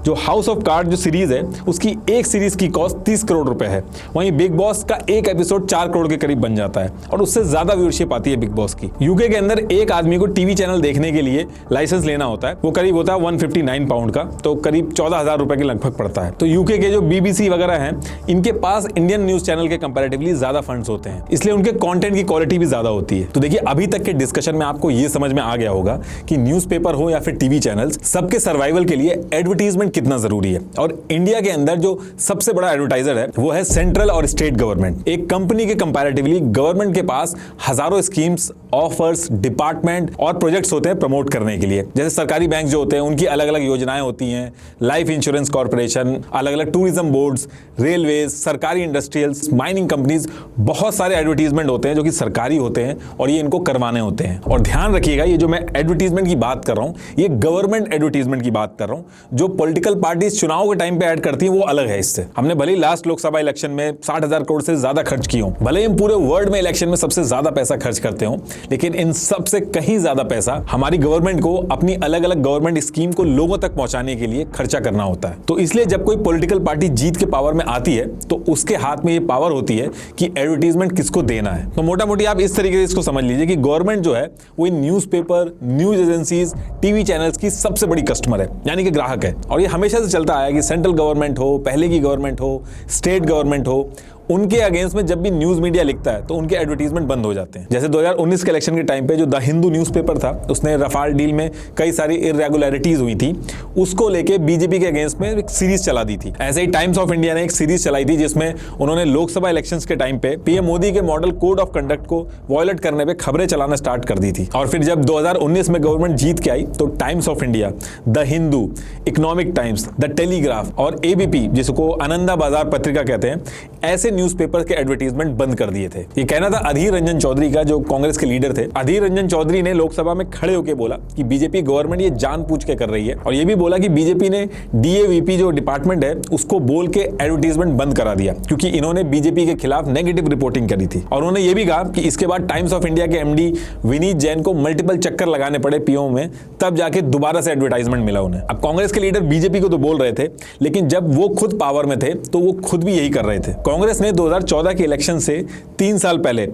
जो हाउस ऑफ कार्ड जो सीरीज है उसकी एक सीरीज की कॉस्ट 30 करोड़ रुपए है, वहीं बिग बॉस का एक एपिसोड 4 करोड़ के करीब बन जाता है, और उससे ज्यादा व्यूअरशिप आती है बिग बॉस की। यूके के अंदर एक आदमी को टीवी चैनल देखने के लिए लाइसेंस लेना होता है, वो करीब होता है 159 पाउंड का, तो करीब 14,000 रुपए के लगभग पड़ता है। तो यूके के जो BBC वगैरह हैं, इनके पास इंडियन न्यूज चैनल के कंपैरेटिवली ज्यादा फंड्स होते हैं, इसलिए उनके कंटेंट की क्वालिटी भी ज्यादा होती है। तो देखिए, अभी तक के डिस्कशन में आपको ये समझ में आ गया होगा कि न्यूज़पेपर हो या फिर टीवी चैनल्स, सबके सर्वाइवल के लिए एडवर्टीजमेंट कितना जरूरी है। और इंडिया के अंदर जो सबसे बड़ा एडवर्टाइजर है वो है सेंट्रल और स्टेट गवर्नमेंट। एक कंपनी के कंपैरेटिवली गवर्नमेंट के पास हजारों स्कीम्स, ऑफर्स, डिपार्टमेंट और प्रोजेक्ट्स होते हैं प्रमोट करने के लिए। जैसे सरकारी बैंक जो होते हैं उनकी अलग अलग योजनाएं होती हैं, लाइफ इंश्योरेंस कॉर्पोरेशन, अलग अलग टूरिज्म बोर्ड्स, रेलवेज, सरकारी इंडस्ट्रियल्स, माइनिंग कंपनीज, बहुत सारे एडवर्टीजमेंट होते हैं जो कि सरकारी होते हैं और ये इनको करवाने होते हैं। और ध्यान रखिएगा, ये जो मैं एडवर्टीजमेंट की बात कर रहा हूं ये गवर्नमेंट एडवर्टीजमेंट की बात कर रहा हूं। जो पॉलिटिकल पार्टीज चुनाव के टाइम पे ऐड करती हैं वो अलग है इससे। हमने भले ही लास्ट लोकसभा इलेक्शन में 60,000 करोड़ से ज्यादा खर्च किए हों, भले ही हम पूरे वर्ल्ड में इलेक्शन में सबसे ज्यादा पैसा खर्च करते हों, लेकिन इन सबसे कहीं ज्यादा पैसा हमारी गवर्नमेंट को अपनी अलग अलग गवर्नमेंट स्कीम को लोगों तक पहुंचाने के लिए खर्चा करना होता है। तो इसलिए जब कोई पॉलिटिकल पार्टी जीत के पावर में आती है तो उसके हाथ में ये पावर होती है कि एडवर्टीजमेंट किसको देना है। तो मोटा मोटी आप इस तरीके से इसको समझ लीजिए कि गवर्नमेंट जो है वो इन newspaper, news agencies, TV channels की सबसे बड़ी कस्टमर है, यानी कि ग्राहक है। और ये हमेशा से चलता आया है कि सेंट्रल गवर्नमेंट हो, पहले की गवर्नमेंट हो, स्टेट गवर्नमेंट हो, उनके अगेंस्ट में जब भी न्यूज मीडिया लिखता है तो उनके एडवर्टीजमेंट बंद हो जाते हैं। जैसे 2019 के इलेक्शन के टाइम पे जो द हिंदू न्यूज़पेपर था, उसने रफाल डील में कई सारी इरेगुलरिटीज हुई थी, उसको लेके बीजेपी के अगेंस्ट में एक सीरीज चला दी थी। ऐसे ही टाइम्स ऑफ इंडिया ने एक सीरीज चलाई थी जिसमें उन्होंने लोकसभा इलेक्शंस के टाइम पे पीएम मोदी के मॉडल कोड ऑफ कंडक्ट को वॉयलेट करने पे खबरें चलाना स्टार्ट कर दी थी। और फिर जब 2019 में गवर्नमेंट जीत के आई तो times of India, the Hindu, economic Times, the telegraph और एबीपी, जिसको आनंदा बाजार पत्रिका कहते हैं, ऐसे न्यूज़पेपर के एडवर्टाइजमेंट बंद कर दिए थे। ये कहना था अधीर रंजन चौधरी का, जो कांग्रेस के लीडर थे। अधीर रंजन चौधरी ने लोकसभा में खड़े होकर बोला कि बीजेपी गवर्नमेंट ये जानबूझ के कर रही है, और ये भी बोला कि बीजेपी ने डीएवीपी जो डिपार्टमेंट है उसको बोल के एडवर्टाइजमेंट बंद करा दिया, क्योंकि इन्होंने बीजेपी के खिलाफ नेगेटिव रिपोर्टिंग करी थी। और उन्होंने ये भी कहा कि इसके बाद टाइम्स ऑफ इंडिया के एमडी विनीत जैन को मल्टीपल चक्कर लगाने पड़े पीओ में, तब जाके दोबारा से एडवर्टाइजमेंट मिला उन्हें। अब कांग्रेस के लीडर बीजेपी को तो बोल रहे थे, लेकिन जब वो खुद पावर में थे तो वो खुद भी यही कर रहे थे। कांग्रेस ने 2014 के इलेक्शन से 3 साल पहले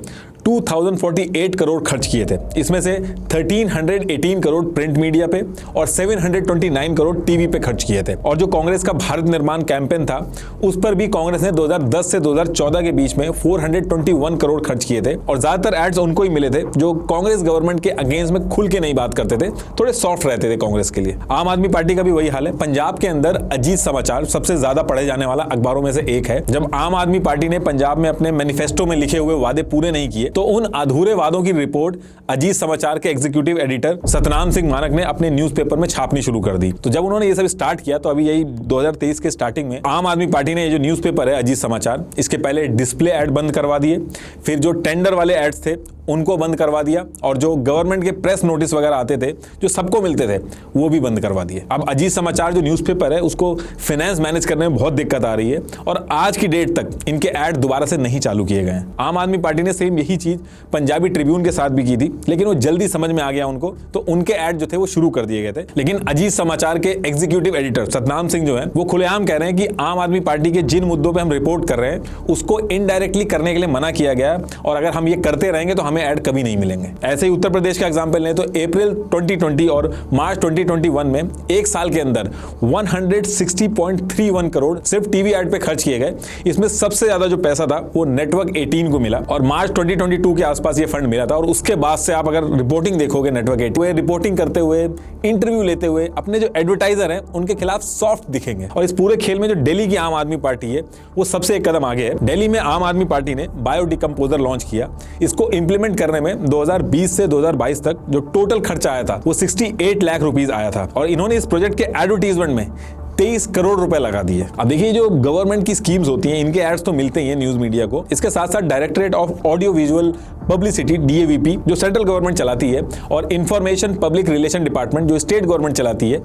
2048 करोड़ खर्च किए थे। इसमें से 1318 करोड़ प्रिंट मीडिया पे और 729 करोड़ टीवी पे खर्च किए थे। और जो कांग्रेस का भारत निर्माण कैंपेन था, उस पर भी कांग्रेस ने 2010 से 2014 के बीच में 421 करोड़ खर्च किए थे। और ज्यादातर एड्स उनको ही मिले थे जो कांग्रेस गवर्नमेंट के अगेंस्ट में खुल के नहीं बात करते थे, थोड़े सॉफ्ट रहते थे कांग्रेस के लिए। आम आदमी पार्टी का भी वही हाल है। पंजाब के अंदर अजीत समाचार सबसे ज्यादा पढ़े जाने वाला अखबारों में से एक है। जब आम आदमी पार्टी ने पंजाब में अपने मैनिफेस्टो में लिखे हुए वादे पूरे नहीं किए, तो उन अधूरे वादों की रिपोर्ट अजीत समाचार के एग्जीक्यूटिव एडिटर सतनाम सिंह मानक ने अपने न्यूज़पेपर में छापनी शुरू कर दी। तो जब उन्होंने ये सब स्टार्ट किया, तो अभी यही 2023 के स्टार्टिंग में आम आदमी पार्टी ने ये जो न्यूज़पेपर है अजीत समाचार, इसके पहले डिस्प्ले ऐड बंद करवा दिए, फिर जो टेंडर वाले एड्स थे उनको बंद करवा दिया, और जो गवर्नमेंट के प्रेस नोटिस वगैरह आते थे जो सबको मिलते थे वो भी बंद करवा दिए। अब अजीत समाचार जो न्यूज़पेपर है उसको फाइनेंस मैनेज करने में बहुत दिक्कत आ रही है, और आज की डेट तक इनके ऐड दोबारा से नहीं चालू किए गए हैं। आम आदमी पार्टी ने सेम यही चीज पंजाबी ट्रिब्यून के साथ भी की थी, लेकिन वो जल्दी समझ में आ गया उनको, तो उनके ऐड जो थे वो शुरू कर दिए गए थे। लेकिन अजीत समाचार के एग्जीक्यूटिव एडिटर सतनाम सिंह जो है वो खुलेआम कह रहे हैं कि आम आदमी पार्टी के जिन मुद्दों पर हम रिपोर्ट कर रहे हैं उसको इनडायरेक्टली करने के लिए मना किया गया, और अगर हम ये करते रहेंगे तो हमें ऐड कभी नहीं मिलेंगे। ऐसे ही उत्तर प्रदेश का एग्जांपल लें तो अप्रैल 2020 और मार्च 2021 में एक साल के अंदर 160.31 करोड़ सिर्फ टीवी ऐड पे खर्च किए गए। इसमें सबसे ज्यादा जो पैसा था वो नेटवर्क 18 को मिला, और मार्च 2022 के आसपास ये फंड मिला था। और उसके बाद से आप अगर रिपोर्टिंग देखोगे नेटवर्क 18 रिपोर्टिंग करते हुए, इंटरव्यू लेते हुए अपने जो एडवर्टाइजर हैं उनके खिलाफ सॉफ्ट दिखेंगे। और इस पूरे खेल में जो दिल्ली की आम आदमी पार्टी है वो सबसे एक कदम आगे है। दिल्ली में आम आदमी पार्टी ने बायोडिकम्पोजर लॉन्च किया। इसको इंप्लीमेंट करने में 2020 से 2022 तक जो टोटल खर्चा आया था वो 68 लाख रुपीस आया था, और इन्होंने इस प्रोजेक्ट के एडवर्टाइजमेंट में 23 करोड़ रुपए लगा दिए। अब देखिए जो गवर्नमेंट की स्कीम्स होती हैं इनके एड्स तो मिलते ही हैं न्यूज मीडिया को। इसके साथ साथ directorate of audio visual publicity DAVP जो सेंट्रल गवर्नमेंट चलाती है, और इंफॉर्मेशन पब्लिक रिलेशन डिपार्टमेंट जो स्टेट गवर्नमेंट चलाती है,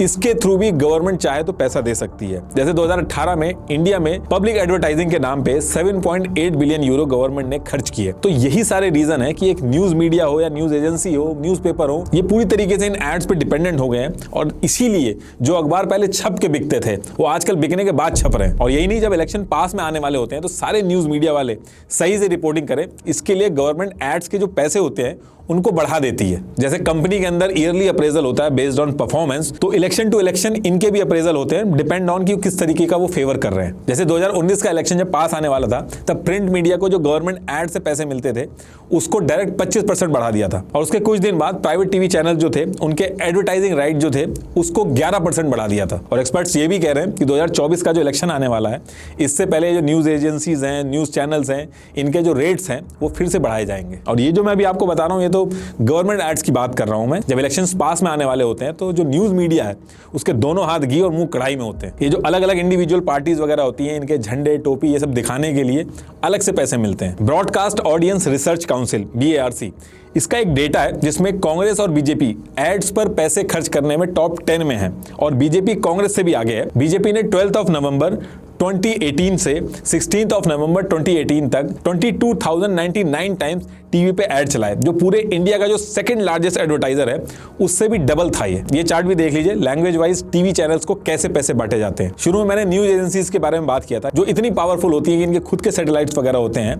इसके थ्रू भी गवर्नमेंट चाहे तो पैसा दे सकती है। जैसे 2018 में इंडिया में पब्लिक एडवर्टाइजिंग के नाम पे 7.8 बिलियन यूरो गवर्नमेंट ने खर्च किए। तो यही सारे रीजन है कि एक न्यूज मीडिया हो या न्यूज एजेंसी हो, न्यूज़पेपर हो, ये पूरी तरीके से इन एड्स पे डिपेंडेंट हो गए हैं। और इसीलिए जो अखबार पहले छप के बिकते थे वो आजकल बिकने के बाद छप रहे हैं। और यही नहीं, जब इलेक्शन पास में आने वाले होते हैं तो सारे न्यूज मीडिया वाले सही से रिपोर्टिंग करें। इसके लिए गवर्नमेंट एड्स के जो पैसे होते हैं उनको बढ़ा देती है। जैसे कंपनी के अंदर ईयरली अप्रेजल होता है बेस्ड ऑन परफॉर्मेंस, तो इलेक्शन टू इलेक्शन इनके भी अप्रेजल होते हैं डिपेंड ऑन कि किस तरीके का वो फेवर कर रहे हैं। जैसे 2019 का इलेक्शन जब पास आने वाला था तब प्रिंट मीडिया को जो गवर्नमेंट एड से पैसे मिलते थे उसको डायरेक्ट 25% बढ़ा दिया था, और उसके कुछ दिन बाद प्राइवेट टीवी चैनल जो थे उनके एडवर्टाइजिंग राइट जो थे उसको 11% बढ़ा दिया था। और एक्सपर्ट्स ये भी कह रहे हैं कि 2024 का जो इलेक्शन आने वाला है इससे पहले जो न्यूज एजेंसीज हैं, न्यूज चैनल्स हैं, इनके जो रेट्स हैं वो फिर से बढ़ाए जाएंगे। और ये जो मैं अभी आपको बता रहा हूँ ये तो गवर्नमेंट एड्स की बात कर रहा हूं मैं। जब इलेक्शंस पास में आने वाले होते हैं तो जो न्यूज मीडिया है उसके दोनों हाथ घी और मुंह कढ़ाई में होते हैं। ये जो अलग अलग इंडिविजुअल पार्टीज वगैरह होती हैं, इनके झंडे टोपी ये सब दिखाने के लिए अलग से पैसे मिलते हैं। Broadcast audience research council BARC, इसका एक डेटा है जिसमें कांग्रेस और बीजेपी एड्स पर पैसे खर्च करने में टॉप 10 में है, और बीजेपी कांग्रेस से भी आगे है। बीजेपी ने 12 नवंबर 2018 से 16 नवंबर 2018 तक 22,099 टाइम्स टीवी पे ऐड चलाए, जो पूरे इंडिया का जो सेकंड लार्जेस्ट एडवर्टाइजर है उससे भी डबल था। ये चार्ट भी देख लीजिए लैंग्वेज वाइज टीवी चैनल्स को कैसे पैसे बांटे जाते हैं। शुरू में मैंने न्यूज एजेंसीज के बारे में बात किया था जो इतनी पावरफुल होती है कि इनके खुद के सैटेलाइट्स वगैरह होते हैं।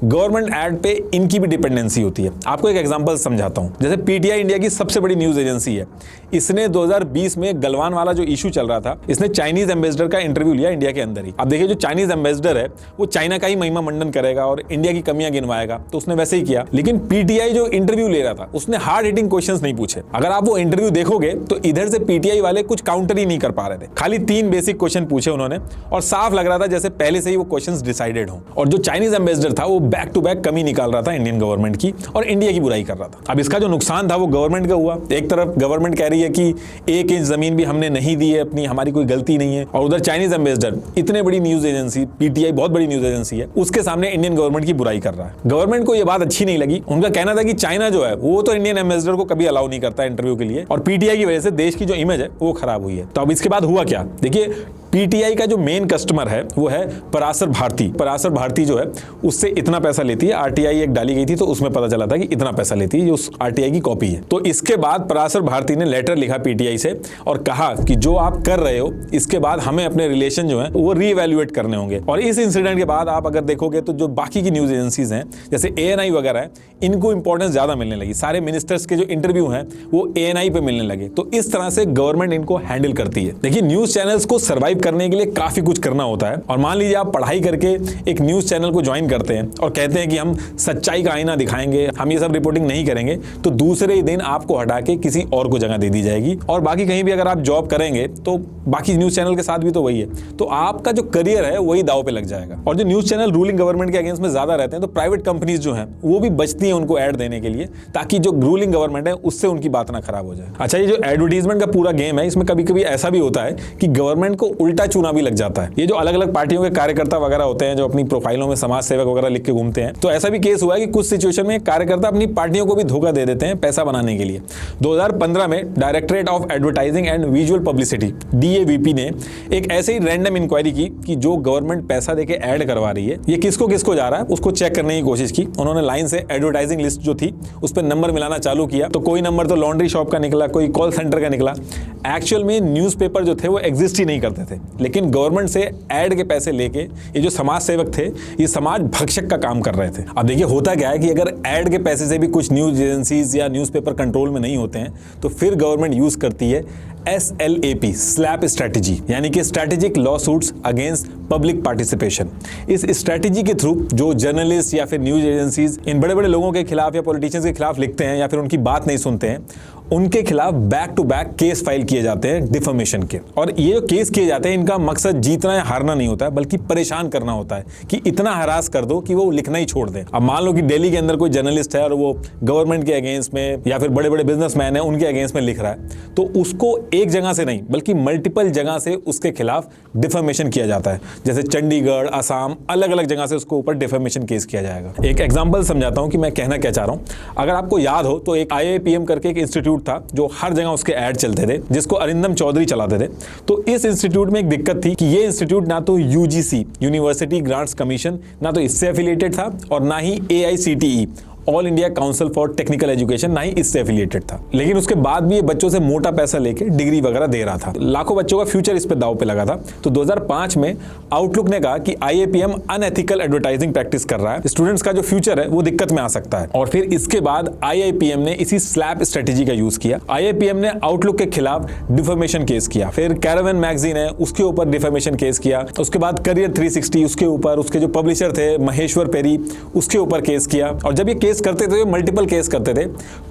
गवर्नमेंट ऐड पे इनकी भी डिपेंडेंसी होती है। आपको एक एग्जांपल समझाता हूं। जैसे पीटीआई इंडिया की सबसे बड़ी न्यूज एजेंसी है, इसने 2020 में गलवान वाला जो इशू चल रहा था, इसने चाइनीज एम्बेसडर का इंटरव्यू लिया इंडिया के अंदर ही। अब देखिए जो चाइनीज एम्बेसडर है वो चाइना का ही महिमा मंडन करेगा और इंडिया की कमियां गिनवाएगा, तो उसने वैसे ही किया किया, लेकिन पीटीआई जो इंटरव्यू ले रहा था उसने हार्ड हिटिंग क्वेश्चंस नहीं पूछे। अगर आप वो इंटरव्यू देखोगे तो इधर से पीटीआई वाले कुछ काउंटर ही नहीं कर पा रहे थे। खाली 3 बेसिक क्वेश्चन पूछे उन्होंने और साफ लग रहा था जैसे पहले से ही वो क्वेश्चंस डिसाइडेड हो। और जो चाइनीज एम्बेसडर था वो बैक टू बैक कमी निकाल रहा था इंडियन गवर्नमेंट की और इंडिया की बुराई कर रहा था। अब इसका जो नुकसान था वो गवर्नमेंट का हुआ। एक तरफ गवर्नमेंट कह रही है कि 1 इंच जमीन भी हमने नहीं दी है अपनी, हमारी कोई गलती नहीं है, और उधर चाइनीज एम्बेसडर इतने बड़ी न्यूज एजेंसी, पीटीआई बहुत बड़ी न्यूज एजेंसी है, उसके सामने इंडियन गवर्नमेंट की बुराई कर रहा है। गवर्नमेंट को यह बात अच्छी नहीं लगी। उनका कहना था कि चाइना जो है वो तो इंडियन एम्बेसडर को कभी अलाउ नहीं करता इंटरव्यू के लिए, और पीटीआई की वजह से देश की जो इमेज है वो खराब हुई है। तो अब इसके बाद हुआ क्या, देखिए पीटीआई का जो मेन कस्टमर है वो है पराशर भारती। पराशर भारती जो है उससे इतना पैसा लेती है। आरटीआई एक डाली गई थी तो उसमें पता चला था कि इतना पैसा लेती है, जो उस आरटीआई की कॉपी है। तो इसके बाद पराशर भारती ने लेटर लिखा पीटीआई से और कहा कि जो आप कर रहे हो इसके बाद हमें अपने रिलेशन जो है वो रीइवैल्यूएट करने होंगे। और इस इंसिडेंट के बाद आप अगर देखोगे तो जो बाकी की न्यूज एजेंसीज हैं जैसे एएनआई वगैरह है, इनको इंपॉर्टेंस ज्यादा मिलने लगी। सारे मिनिस्टर्स के जो इंटरव्यू हैं वो एएनआई पे मिलने लगे। तो इस तरह से गवर्नमेंट इनको हैंडल करती है। देखिए न्यूज चैनल्स को सर्वाइव करने के लिए काफी कुछ करना होता है। और मान लीजिए आप पढ़ाई करके एक न्यूज चैनल को ज्वाइन करते हैं और कहते हैं कि हम सच्चाई का आईना दिखाएंगे, हम ये सब रिपोर्टिंग नहीं करेंगे, तो दूसरे ही दिन आपको हटा के किसी और को जगह दे दी जाएगी। और बाकी कहीं भी अगर आप जॉब करेंगे तो बाकी न्यूज चैनल के साथ भी तो वही है, तो आपका जो करियर है वही दाव पे लग जाएगा। और जो न्यूज चैनल रूलिंग गवर्नमेंट के अगेंस्ट में ज्यादा रहते हैं तो प्राइवेट कंपनीज जो हैं वो भी बचती हैं उनको ऐड देने के लिए, ताकि जो रूलिंग गवर्नमेंट है उससे उनकी बात ना खराब हो जाए। अच्छा, ये जो एडवर्टीजमेंट का पूरा गेम है इसमें कभी कभी ऐसा भी होता है कि गवर्नमेंट को उल्टा चूना भी लग जाता है। ये जो अलग अलग पार्टियों के कार्यकर्ता वगैरह होते हैं जो अपनी प्रोफाइलों में समाज सेवक वगैरह लिख के घूमते हैं, तो ऐसा भी केस हुआ है कि कुछ सिचुएशन में कार्यकर्ता अपनी पार्टियों को भी धोखा दे देते हैं पैसा बनाने के लिए। 2015 में directorate of advertising and visual publicity DAVP ने एक ऐसे ही रैंडम इंक्वायरी की कि जो गवर्नमेंट पैसा देके ऐड करवा रही है ये किसको किसको जा रहा है उसको चेक करने की कोशिश की। उन्होंने लाइन से एडवर्टाइजिंग लिस्ट जो थी उस पर नंबर मिलाना चालू किया, तो कोई नंबर तो लॉन्ड्री शॉप का निकला, कोई कॉल सेंटर का निकला। एक्चुअल में न्यूज़पेपर जो थे वो एग्जिस्ट ही नहीं करते थे, लेकिन गवर्नमेंट से ऐड के पैसे लेके ये जो समाज सेवक थे ये समाज भक्षक का काम कर रहे थे। अब देखिए होता क्या है कि अगर ऐड के पैसे से भी कुछ न्यूज एजेंसीज या न्यूज़पेपर कंट्रोल में नहीं होते हैं तो फिर गवर्नमेंट यूज करती है SLAP स्लैप स्ट्रैटेजी, यानी कि strategic law suits against public participation. इस स्ट्रैटेजी के थ्रू जो जर्नलिस्ट या फिर न्यूज एजेंसीज इन बड़े बड़े लोगों के खिलाफ या पॉलिटिशियंस के खिलाफ लिखते हैं या फिर उनकी बात नहीं सुनते हैं, उनके खिलाफ back to back case file किए जाते हैं डिफेमेशन के। और ये जो केस किए जाते हैं इनका मकसद जीतना या हारना नहीं होता है, बल्कि परेशान करना होता है कि इतना हरास कर दो कि वो लिखना ही छोड़ दें। अब मान लो कि दिल्ली के अंदर कोई जर्नलिस्ट है और वो गवर्नमेंट के अगेंस्ट में या फिर बड़े बड़े बिजनेसमैन है उनके अगेंस्ट में लिख रहा है, तो उसको एक जगह से नहीं बल्कि मल्टीपल जगह से उसके खिलाफ डिफेमेशन किया जाता है। जैसे चंडीगढ़, असम, अलग अलग जगह से उसको ऊपर डिफेमेशन केस किया जाएगा। एक एग्जाम्पल समझाता हूं कि मैं कहना क्या चाह रहा हूं। अगर आपको याद हो तो एक IIPM करके एक इंस्टीट्यूट था जो हर जगह उसके ऐड चलते थे, जिसको अरिंदम चौधरी चलाते थे। तो इस इंस्टीट्यूट में एक दिक्कत थी कि ये इंस्टीट्यूट ना तो UGC यूनिवर्सिटी ग्रांट्स कमीशन ना तो इससे एफिलिएटेड था और ना ही AICTE all India council for technical education ना ही इससे एफिलिएटेड था। लेकिन उसके बाद भी ये बच्चों से मोटा पैसा लेके डिग्री वगैरह दे रहा था। लाखों बच्चों का फ्यूचर इस पे दांव पे लगा था। तो 2005 में आउटलुक ने कहा कि IIPM अनएथिकल एडवर्टाइजिंग प्रैक्टिस कर रहा है, स्टूडेंट्स का जो फ्यूचर है वो दिक्कत में आ सकता है। और फिर इसके बाद IIPM ने इसी स्लैप स्ट्रेटेजी का यूज किया। IIPM ने आउटलुक के खिलाफ डिफेमेशन केस किया, फिर कैरावन मैगजीन है उसके ऊपर डिफेमेशन केस किया, उसके बाद करियर 360 उसके ऊपर, उसके जो पब्लिशर थे महेश्वर पेरी उसके ऊपर केस किया। और जब ये केस करते थे मल्टीपल केस करते थे,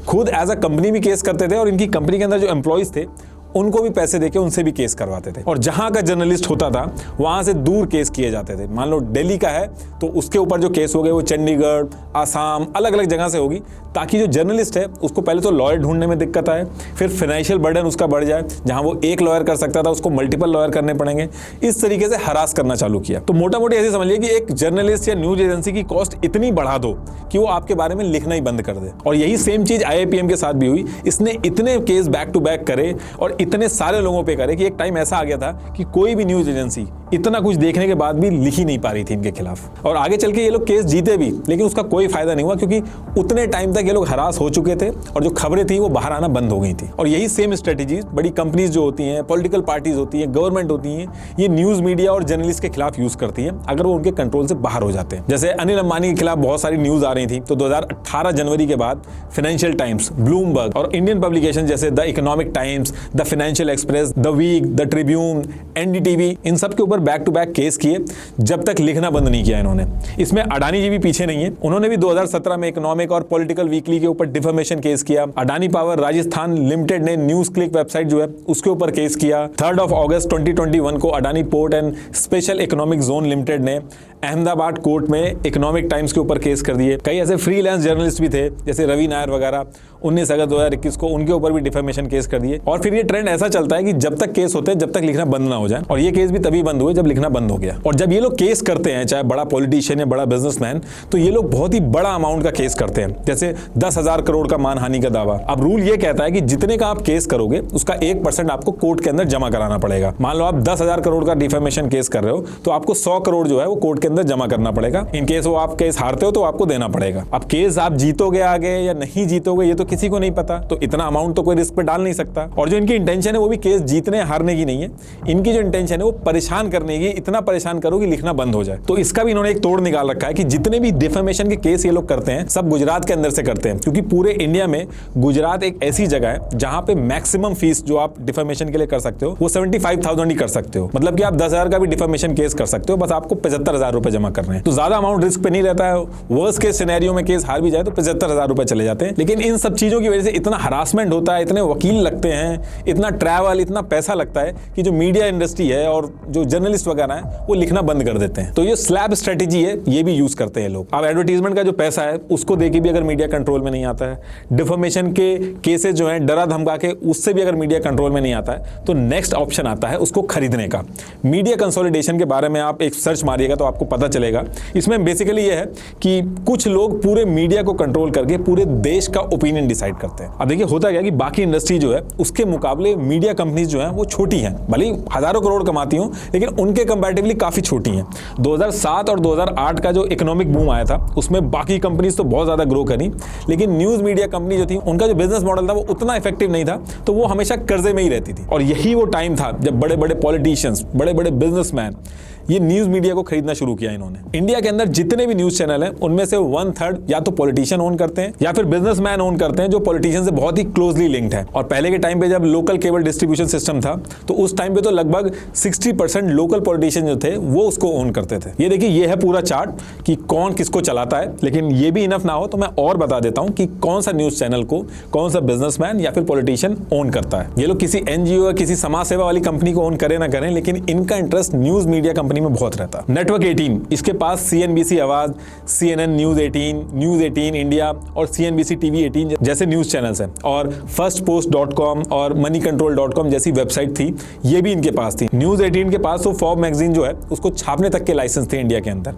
खुद एज अ कंपनी भी केस करते थे और इनकी कंपनी के अंदर जो एम्प्लॉइज थे उनको भी पैसे देके उनसे भी केस करवाते थे। और जहां का जर्नलिस्ट होता था वहां से दूर केस किए जाते थे। मान लो दिल्ली का है तो उसके ऊपर जो केस हो गए वो चंडीगढ़, आसाम, अलग अलग जगह से होगी, ताकि जो जर्नलिस्ट है उसको पहले तो लॉयर ढूंढने में दिक्कत आए, फिर फाइनेंशियल बर्डन उसका बढ़ जाए। जहां वो एक लॉयर कर सकता था उसको मल्टीपल लॉयर करने पड़ेंगे। इस तरीके से हरास करना चालू किया। तो मोटा मोटी ऐसे समझिए कि एक जर्नलिस्ट या न्यूज एजेंसी की कॉस्ट इतनी बढ़ा दो कि वो आपके बारे में लिखना ही बंद कर दे। और यही सेम चीज IIPM के साथ भी हुई। इसने इतने केस बैक टू बैक करे और इतने सारे लोगों पे करे कि एक टाइम ऐसा आ गया था कि कोई भी न्यूज एजेंसी इतना कुछ देखने के बाद भी लिख ही नहीं पा रही थी इनके खिलाफ। और आगे चल के ये लोग केस जीते भी, लेकिन उसका कोई फायदा नहीं हुआ, क्योंकि उतने टाइम तक ये लोग हरास हो चुके थे और जो खबरें थी वो बाहर आना बंद हो गई थी। और यही सेम स्ट्रेटेजीज बड़ी कंपनीज जो होती हैं, पॉलिटिकल पार्टीज होती हैं, गवर्नमेंट होती हैं, ये न्यूज मीडिया और जर्नलिस्ट के खिलाफ यूज करती है अगर वो उनके कंट्रोल से बाहर हो जाते हैं। जैसे अनिल अंबानी के खिलाफ बहुत सारी न्यूज आ रही थी, तो 2018 जनवरी के बाद फाइनेंशियल टाइम्स, ब्लूमबर्ग और इंडियन पब्लिकेशन जैसे the Economic Times, the Financial Express, the Week, the Tribune, NDTV, इन सब के ऊपर बैक टू बैक केस किए जब तक लिखना बंद नहीं किया इन्होंने। इसमें अडानी जी भी पीछे नहीं है, उन्होंने भी 2017 में इकोनॉमिक और पॉलिटिकल वीकली के ऊपर डिफेमेशन केस किया। अडानी पावर राजस्थान लिमिटेड ने न्यूज क्लिक वेबसाइट जो है उसके ऊपर केस किया। 3 अगस्त 2021 को Adani port and special economic zone limited ने अहमदाबाद कोर्ट में इकोनॉमिक टाइम्स के ऊपर केस कर दिए। कई ऐसे फ्रीलांस जर्नलिस्ट भी थे जैसे रवि नायर वगैरह, 19 अगस्त 2021 को उनके ऊपर भी डिफेमेशन केस कर दिए। और फिर ये ट्रेंड ऐसा चलता है कि जब तक केस होते हैं जब तक लिखना बंद ना हो जाए, और ये केस भी तभी बंद हुए जब लिखना बंद हो गया। और जब ये लोग केस करते हैं, चाहे बड़ा पॉलिटिशियन या बड़ा बिजनेसमैन, तो ये लोग बहुत ही बड़ा अमाउंट का केस करते हैं, जैसे 10,000 करोड़ का मानहानि का दावा। अब रूल ये कहता है कि जितने का आप केस करोगे उसका 1% आपको कोर्ट के अंदर जमा कराना पड़ेगा। मान लो आप 10,000 करोड़ का डिफेमेशन केस कर रहे हो तो आपको 100 करोड़ जो है वो कोर्ट के अंदर जमा करना पड़ेगा। इन केस वो आप केस हारते हो तो आपको देना पड़ेगा। अब केस आप जीतोगे आगे या नहीं जीतोगे ये तो किसी को नहीं पता, तो इतना अमाउंट तो कोई रिस्क पे डाल नहीं सकता। और जो इनकी इंटेंशन है वो भी केस जीतने हारने की नहीं है, इनकी जो इंटेंशन है वो परेशान करने की, इतना परेशान करो कि लिखना बंद हो जाए। तो इसका भी इन्होंने एक तोड़ निकाल रखा है कि जितने भी डिफेमेशन के केस ये लोग करते हैं सब गुजरात के अंदर से करते हैं, क्योंकि पूरे इंडिया में गुजरात एक ऐसी जगह है जहां पे मैक्सिमम फीस जो आप डिफेमेशन के लिए कर सकते हो वो 75,000 ही कर सकते हो। मतलब कि आप 10,000 का भी डिफेमेशन केस कर सकते हो, बस आपको 75,000 रुपए जमा करने हैं। तो ज्यादा अमाउंट रिस्क पे नहीं रहता है। वर्स्ट केस सिनेरियो में केस हार भी जाए तो 75,000 रुपए चले जाते हैं। लेकिन इन सब चीजों की वजह से इतना हरासमेंट होता है, इतने वकील लगते हैं, इतना ट्रैवल, इतना पैसा लगता है कि जो मीडिया इंडस्ट्री है और जो जर्नलिस्ट वगैरह है वो लिखना बंद कर देते हैं। तो ये स्लैब स्ट्रेटेजी है, ये भी यूज करते हैं लोग। अब एडवर्टीजमेंट का जो पैसा है उसको देके भी अगर मीडिया कंट्रोल में नहीं आता है, डिफेमेशन के केसेस जो हैं डरा धमका के उससे भी अगर मीडिया कंट्रोल में नहीं आता है, तो नेक्स्ट ऑप्शन आता है उसको खरीदने का। मीडिया कंसोलिडेशन के बारे में आप एक सर्च मारिएगा तो आपको पता चलेगा। इसमें बेसिकली ये है कि कुछ लोग पूरे मीडिया को कंट्रोल करके पूरे देश का ओपिनियन डिसाइड करते हैं। अब देखिए होता क्या कि बाकी इंडस्ट्री जो है उसके मुकाबले मीडिया कंपनीज जो हैं वो छोटी हैं, भले ही हजारों करोड़ कमाती हों लेकिन उनके कंपैरेटिवली काफी छोटी हैं। 2007 और 2008 का जो इकोनॉमिक बूम आया था उसमें बाकी कंपनीज तो बहुत ज्यादा ग्रो करी, लेकिन न्यूज मीडिया कंपनी जो थी उनका जो बिजनेस मॉडल था वो उतना इफेक्टिव नहीं था, तो वो हमेशा कर्जे में ही रहती थी। और यही वो टाइम था जब बड़े बड़े पॉलिटिशियंस, बड़े बड़े बिजनेसमैन ये न्यूज मीडिया को खरीदना शुरू किया इन्होंने। इंडिया के अंदर जितने भी न्यूज चैनल हैं उनमें से 1/3 या तो पॉलिटिशियन ओन करते हैं या फिर बिजनेसमैन ओन करते हैं जो पॉलिटिशियन से बहुत ही क्लोजली लिंक्ड है। और पहले के टाइम पे जब लोकल केबल डिस्ट्रीब्यूशन सिस्टम था तो उस टाइम पे तो लगभग 60% लोकल पॉलिटिशियन जो थे वो उसको ओन करते थे। ये देखिए ये है पूरा चार्ट कि कौन किसको चलाता है। लेकिन ये भी इनफ ना हो तो मैं और बता देता हूं कि कौन सा न्यूज चैनल को कौन सा बिजनेसमैन या फिर पॉलिटिशियन ओन करता है। ये लोग किसी एनजीओ या किसी समाज सेवा वाली कंपनी को ओन करें ना करें, लेकिन इनका इंटरेस्ट न्यूज मीडिया कंपनी में बहुत रहता है। नेटवर्क 18 इसके पास सीएनबीसी आवाज, सीएनएन न्यूज 18, न्यूज 18 इंडिया और सीएनबीसी टीवी 18 जैसे न्यूज चैनल्स हैं। और फर्स्टपोस्ट.com और मनीकंट्रोल.com जैसी वेबसाइट थी, ये भी इनके पास थी। न्यूज 18 के पास तो फॉर्ब मैगजीन जो है उसको छापने तक के लाइसेंस थे इंडिया के अंदर।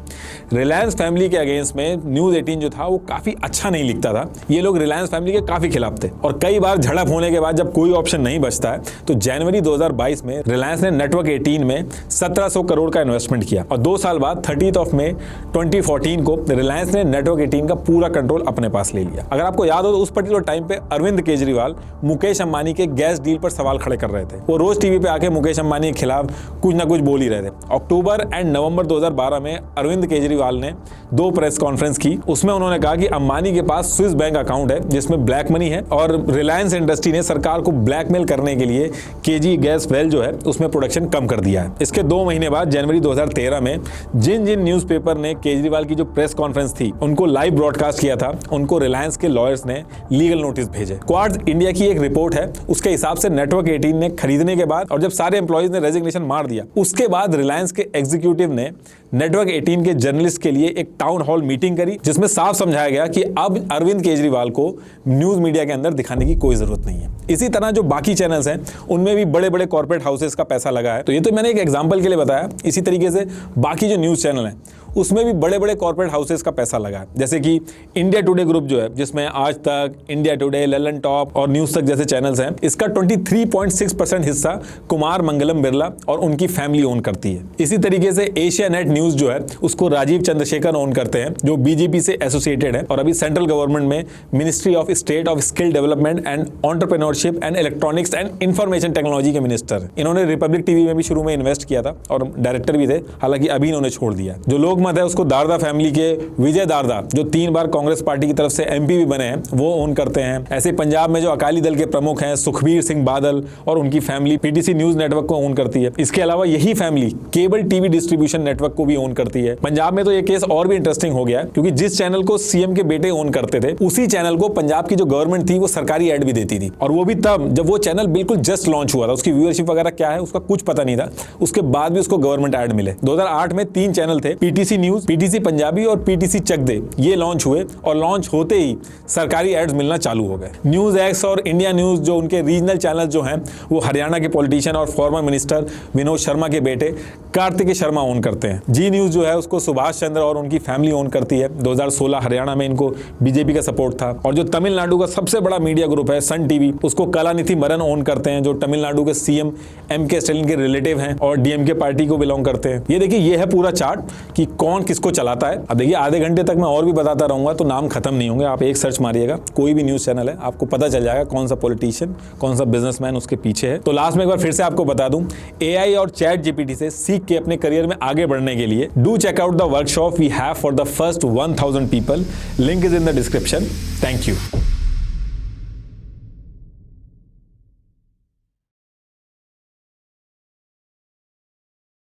रिलायंस फैमिली के अगेंस्ट में न्यूज 18 जो था वो काफी अच्छा नहीं लिखता था। ये लोग रिलायंस फैमिली के काफी खिलाफ थे और कई बार झड़प होने के बाद जब कोई ऑप्शन नहीं बचता है तो जनवरी 2022 में रिलायंस ने नेटवर्क 18 में 1700 करोड़ का इन्वेस्टमेंट किया और 2 साल बाद 30 मई 2014 को रिलायंस ने नेटवर्क 18 का पूरा कंट्रोल अपने पास ले लिया। अगर आपको याद हो तो उस पर्टिकुलर टाइम पे अरविंद केजरीवाल मुकेश अंबानी के गैस डील पर सवाल खड़े कर रहे थे। वो रोज टीवी पे आके मुकेश अंबानी के खिलाफ कुछ ना कुछ बोल ही रहे थे। अक्टूबर एंड नवंबर 2012 में अरविंद केजरीवाल ने 2 प्रेस कॉन्फ्रेंस की। उसमें उन्होंने कहा कि अंबानी के पास स्विस बैंक अकाउंट है जिसमें ब्लैक मनी है और रिलायंस इंडस्ट्री ने सरकार को ब्लैकमेल करने के लिए केजी गैस वेल जो है उसमें प्रोडक्शन कम कर दिया है। इसके 2 महीने बाद जनवरी 2013 में जिन न्यूज़पेपर ने केजरीवाल की जो प्रेस कॉन्फ्रेंस थी उनको लाइव ब्रॉडकास्ट किया था, उनको रिलायंस के लॉयर्स ने लीगल नोटिस भेजे। क्वार्ट्ज इंडिया की एक रिपोर्ट है, उसके हिसाब से नेटवर्क 18 ने खरीदने के बाद और जब सारे एम्प्लॉइज ने रेजिग्नेशन मार दिया उसके बाद रिलायंस के एग्जीक्यूटिव ने नेटवर्क 18 के जर्नलिस्ट के लिए एक टाउन हॉल मीटिंग करी जिसमें साफ समझाया गया कि अब अरविंद केजरीवाल को न्यूज मीडिया के अंदर दिखाने की कोई जरूरत नहीं है। इसी तरह जो बाकी चैनल्स हैं उनमें भी बड़े बड़े कॉर्पोरेट हाउसेस का पैसा लगा है। तो ये तो मैंने एक एग्जांपल के लिए बताया। इसी तरीके से बाकी जो न्यूज चैनल हैं उसमें भी बड़े बड़े कॉर्पोरेट हाउसेस का पैसा लगा है, जैसे कि इंडिया टुडे ग्रुप जो है जिसमें आज तक, इंडिया टुडे, ललन टॉप और न्यूज तक जैसे चैनल्स हैं, इसका 23.6% हिस्सा कुमार मंगलम बिरला और उनकी फैमिली ओन करती है। इसी तरीके से एशिया नेट न्यूज जो है उसको राजीव चंद्रशेखर ओन करते हैं जो बीजेपी से एसोसिएटेड है और अभी सेंट्रल गवर्नमेंट में ministry of state of skill development and entrepreneurship and electronics and information technology के मिनिस्टर। इन्होंने रिपब्लिक टीवी में भी शुरू में इन्वेस्ट किया था और डायरेक्टर भी थे, हालांकि अभी इन्होंने छोड़ दिया। जो लोग बहुमत है उसको दारदा फैमिली के विजय दारदा, जो 3 बार कांग्रेस पार्टी की तरफ से एमपी भी बने हैं, वो ओन करते हैं। ऐसे पंजाब में जो अकाली दल के प्रमुख हैं सुखबीर सिंह बादल और उनकी फैमिली पीटीसी न्यूज नेटवर्क को ओन करती है। इसके अलावा यही family cable TV distribution network को भी ओन करती है। पंजाब में तो ये केस और भी इंटरेस्टिंग हो गया है, क्योंकि जिस चैनल को सीएम के बेटे ओन करते थे, उसी चैनल को पंजाब की जो गवर्नमेंट थी वो सरकारी एड भी देती थी, और वो भी तब जब वो चैनल बिल्कुल जस्ट लॉन्च हुआ था। उसकी व्यूअरशिप वगैरह क्या है उसका कुछ पता नहीं था, उसके बाद भी उसको गवर्नमेंट एड मिले। 2008 में 3 चैनल थे, पीटीसी न्यूज, पीटीसी पंजाबी और पीटीसी चक दे। ये लॉन्च हुए और लॉन्च होते ही सरकारी एड्स मिलना चालू हो गए। न्यूज एक्स और इंडिया न्यूज जो उनके रीजनल चैनल जो हैं, वो हरियाणा के पॉलिटिशियन और फॉर्मर मिनिस्टर विनोद शर्मा के बेटे कार्तिक शर्मा ओन करते हैं। जी न्यूज जो है उसको सुभाष चंद्र और उनकी फैमिली ओन करती है। 2016 हरियाणा में इनको बीजेपी का सपोर्ट था। और जो तमिलनाडु का सबसे बड़ा मीडिया ग्रुप है सन टीवी, उसको कलानिधि मरन ओन करते हैं, जो तमिलनाडु के सीएम एमके स्टालिन के रिलेटिव हैं और डीएमके पार्टी को बिलोंग करते हैं। ये देखिए, ये है पूरा चार्ट कि कौन किसको चलाता है। अब देखिए, आधे घंटे तक मैं और भी बताता रहूंगा तो नाम खत्म नहीं होंगे। आप एक सर्च मारिएगा, कोई भी न्यूज चैनल है, आपको पता चल जाएगा कौन सा पॉलिटिशियन, कौन सा बिजनेसमैन उसके पीछे है। तो लास्ट में एक बार फिर से आपको बता दूं, एआई और चैट जीपीटी से सीख के अपने करियर में आगे बढ़ने के लिए do check out the workshop we have for the first 1000 people. Link is in the description. Thank you.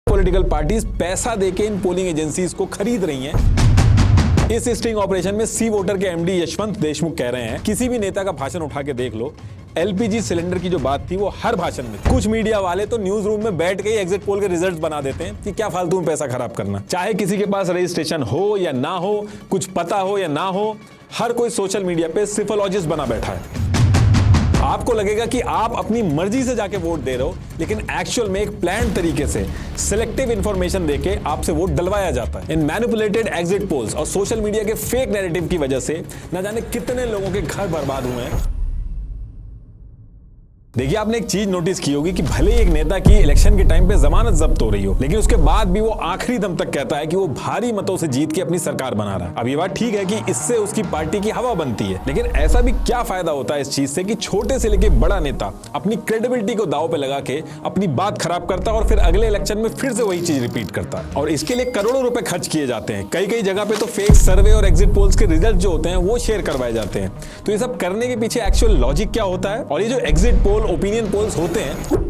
Political parties पैसा देके इन पोलिंग एजेंसीज को खरीद रही हैं। इस स्टिंग ऑपरेशन में सी वोटर के एमडी यशवंत देशमुख कह रहे हैं, किसी भी नेता का भाषण उठा के देख लो, एलपीजी सिलेंडर की जो बात थी वो हर भाषण में। कुछ मीडिया वाले तो न्यूज रूम में बैठ के ही एग्जिट पोल के रिजल्ट्स बना देते हैं कि क्या फालतू में पैसा खराब करना। चाहे किसी के पास रजिस्ट्रेशन हो या ना हो, कुछ पता हो या ना हो, हर कोई सोशल मीडिया पे सिफोलॉजिस्ट बना बैठा है। आपको लगेगा कि आप अपनी मर्जी से जाके वोट दे रहे हो, लेकिन एक्चुअल में एक प्लान तरीके से सिलेक्टिव इंफॉर्मेशन देके आपसे वोट डलवाया जाता है। इन मैनिपुलेटेड एग्जिट पोल्स और सोशल मीडिया के फेक नैरेटिव की वजह से न जाने कितने लोगों के घर बर्बाद हुए हैं। देखिए, आपने एक चीज नोटिस की होगी कि भले एक नेता की इलेक्शन के टाइम पे जमानत जब्त हो रही हो, लेकिन उसके बाद भी वो आखिरी दम तक कहता है कि वो भारी मतों से जीत के अपनी सरकार बना रहा है। अब ये बात ठीक है कि इससे उसकी पार्टी की हवा बनती है, लेकिन ऐसा भी क्या फायदा होता है इस चीज से कि छोटे से लेके बड़ा नेता अपनी क्रेडिबिलिटी को दांव पे लगा के अपनी बात खराब करता है और फिर अगले इलेक्शन में फिर से वही चीज रिपीट करता है। और इसके लिए करोड़ों रुपए खर्च किए जाते हैं। कई कई जगह पे तो फेक सर्वे और एग्जिट पोल्स के रिजल्ट जो होते हैं वो शेयर करवाए जाते हैं। तो ये सब करने के पीछे एक्चुअल लॉजिक क्या होता है, और ये जो एग्जिट पोल, ओपिनियन पोल्स होते हैं,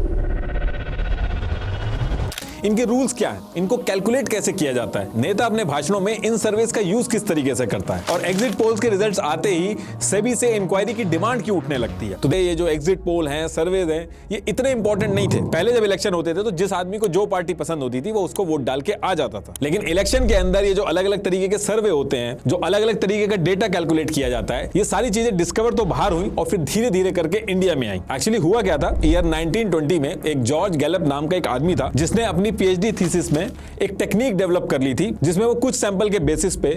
इनके रूल्स क्या हैं, इनको कैलकुलेट कैसे किया जाता है, नेता अपने भाषणों में इन सर्वेस का यूज किस तरीके से करता है, और एग्जिट पोल्स के रिजल्ट्स आते ही सेबी से इंक्वायरी की डिमांड क्यों उठने लगती है। तो ये जो एग्जिट पोल हैं, सर्वेज हैं, ये इतने इंपॉर्टेंट नहीं थे। पहले जब इलेक्शन होते थे तो जिस आदमी को जो पार्टी पसंद होती थी वो उसको वोट डाल के आ जाता था। लेकिन इलेक्शन के अंदर ये जो अलग अलग तरीके के सर्वे होते हैं, जो अलग अलग तरीके का डेटा कैलकुलेट किया जाता है, ये सारी चीजें डिस्कवर तो बाहर हुई और फिर धीरे धीरे करके इंडिया में आई। एक्चुअली हुआ क्या था, ईयर 1920 में एक जॉर्ज गैलप नाम का एक आदमी था, जिसने अपनी पीएचडी थीसिस में एक टेक्निक डेवलप कर ली थी, जिसमें वो कुछ सैंपल के बेसिस पे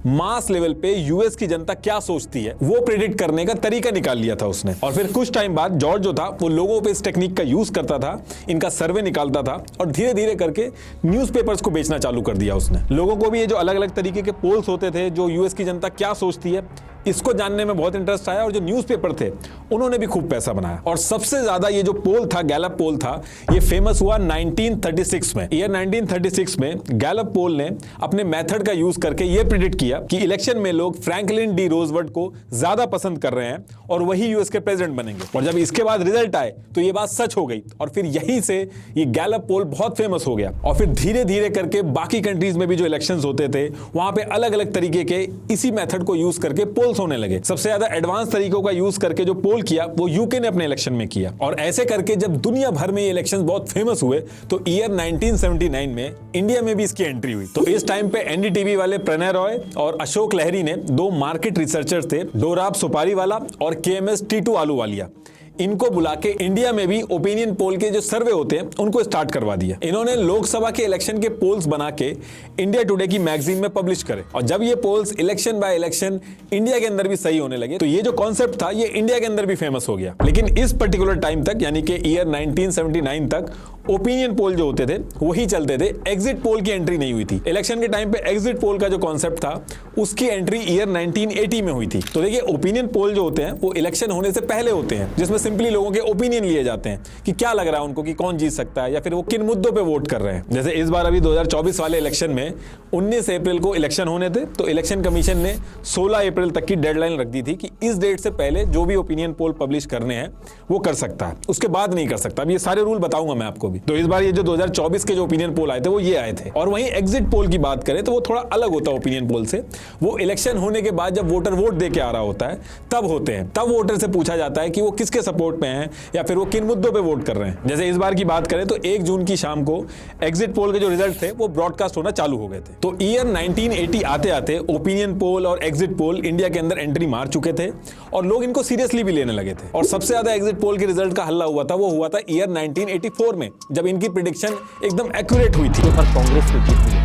मास लेवल पे यूएस की जनता क्या सोचती है वो प्रेडिक्ट करने का तरीका निकाल लिया था उसने। और फिर कुछ टाइम बाद जॉर्ज जो था वो लोगों पे इस टेक्निक का यूज करता था, इनका सर्वे निकालता था और धीरे धीरे करके न्यूज़पेपर्स को बेचना चालू कर दिया उसने। लोगों को भी ये जो अलग अलग तरीके के पोल्स होते थे, जो यूएस की जनता क्या सोचती है, इसको जानने में बहुत इंटरेस्ट आया और जो न्यूज़पेपर थे उन्होंने भी खूब पैसा बनाया। और सबसे ज्यादा ये जो पोल था, गैलप पोल था, ये फेमस हुआ 1936 में। ईयर 1936 में गैलप पोल ने अपने मेथड का यूज करके ये प्रिडिक्ट किया कि इलेक्शन में लोग फ्रैंकलिन डी रोजवेल्ट को ज्यादा पसंद कर रहे हैं और वही यूएस के प्रेसिडेंट बनेंगे। और जब इसके बाद रिजल्ट आए तो ये बात सच हो गई और फिर यहीं से ये गैलप पोल बहुत फेमस हो गया। और फिर धीरे धीरे करके बाकी कंट्रीज में भी जो इलेक्शंस होते थे वहां पे अलग अलग तरीके के इसी मेथड को यूज करके पोल होने लगे। सबसे ज्यादा एडवांस तरीकों का यूज करके जो पोल किया वो यूके ने अपने इलेक्शन में किया। और ऐसे करके जब दुनिया भर में ये इलेक्शंस बहुत फेमस हुए तो ईयर 1979 में इंडिया में भी इसकी एंट्री हुई। तो इस टाइम पे एनडीटीवी वाले प्रणय रॉय और अशोक लहरी ने, दो मार्केट रिसर्चर्स थे, डोराब सुपारीवाला और केएमएस टीटू आलूवालिया, इनको बुला के इंडिया में भी ओपिनियन पोल के जो सर्वे होते हैं उनको स्टार्ट करवा दिया। इन्होंने लोकसभा के इलेक्शन के पोल्स बना के इंडिया टुडे की मैगजीन में पब्लिश करे और जब ये polls election by election India के अंदर भी सही होने लगे तो ये जो कॉन्सेप्ट था ये इंडिया के अंदर भी फेमस हो गया। लेकिन इस पर्टिकुलर टाइम तक, यानी कि ईयर 1979 तक, ओपिनियन पोल जो होते थे वही चलते थे, एग्जिट पोल की एंट्री नहीं हुई थी। इलेक्शन के टाइम पे एग्जिट पोल का जो कॉन्सेप्ट था उसकी एंट्री ईयर 1980 में हुई थी। तो देखिए, ओपिनियन पोल जो होते हैं वो इलेक्शन होने से पहले होते हैं, जिसमें सिंपली लोगों के ओपिनियन लिए जाते हैं कि क्या लग रहा है उनको कि कौन जीत सकता है या फिर वो किन मुद्दों पे वोट कर रहे हैं। जैसे इस बार अभी 2024 वाले इलेक्शन में 19 अप्रैल को इलेक्शन होने थे, तो इलेक्शन कमीशन ने 16 अप्रैल तक की डेडलाइन रख दी थी कि इस डेट से पहले जो भी ओपिनियन पोल पब्लिश करने हैं वो कर सकता है, उसके बाद नहीं कर सकता। अब ये सारे रूल बताऊंगा मैं आपको भी। तो इस बार ये जो 2024 के जो ओपिनियन पोल आए थे वो ये आए थे। और वहीं एग्जिट पोल की बात करें तो वो थोड़ा अलग होता है ओपिनियन पोल से। वो इलेक्शन होने के बाद जब वोटर वोट दे के आ रहा होता है तब होते हैं, तब वोटर से पूछा जाता है कि वो किसके सपोर्ट में है या फिर वो किन मुद्दों पे वोट कर रहे हैं। जैसे इस बार की बात करें तो 1 जून की शाम को एग्जिट पोल के जो रिजल्ट थे वो ब्रॉडकास्ट होना चालू हो गए थे। तो ईयर 1980 आते आते ओपिनियन पोल और एग्जिट पोल इंडिया के अंदर एंट्री मार चुके थे और लोग इनको सीरियसली भी लेने लगे थे। और सबसे ज्यादा एग्जिट पोल के रिजल्ट का हल्ला हुआ था वो हुआ था ईयर 1984 में, जब इनकी प्रेडिक्शन एकदम एक्यूरेट हुई थी। कांग्रेस को जीत मिली।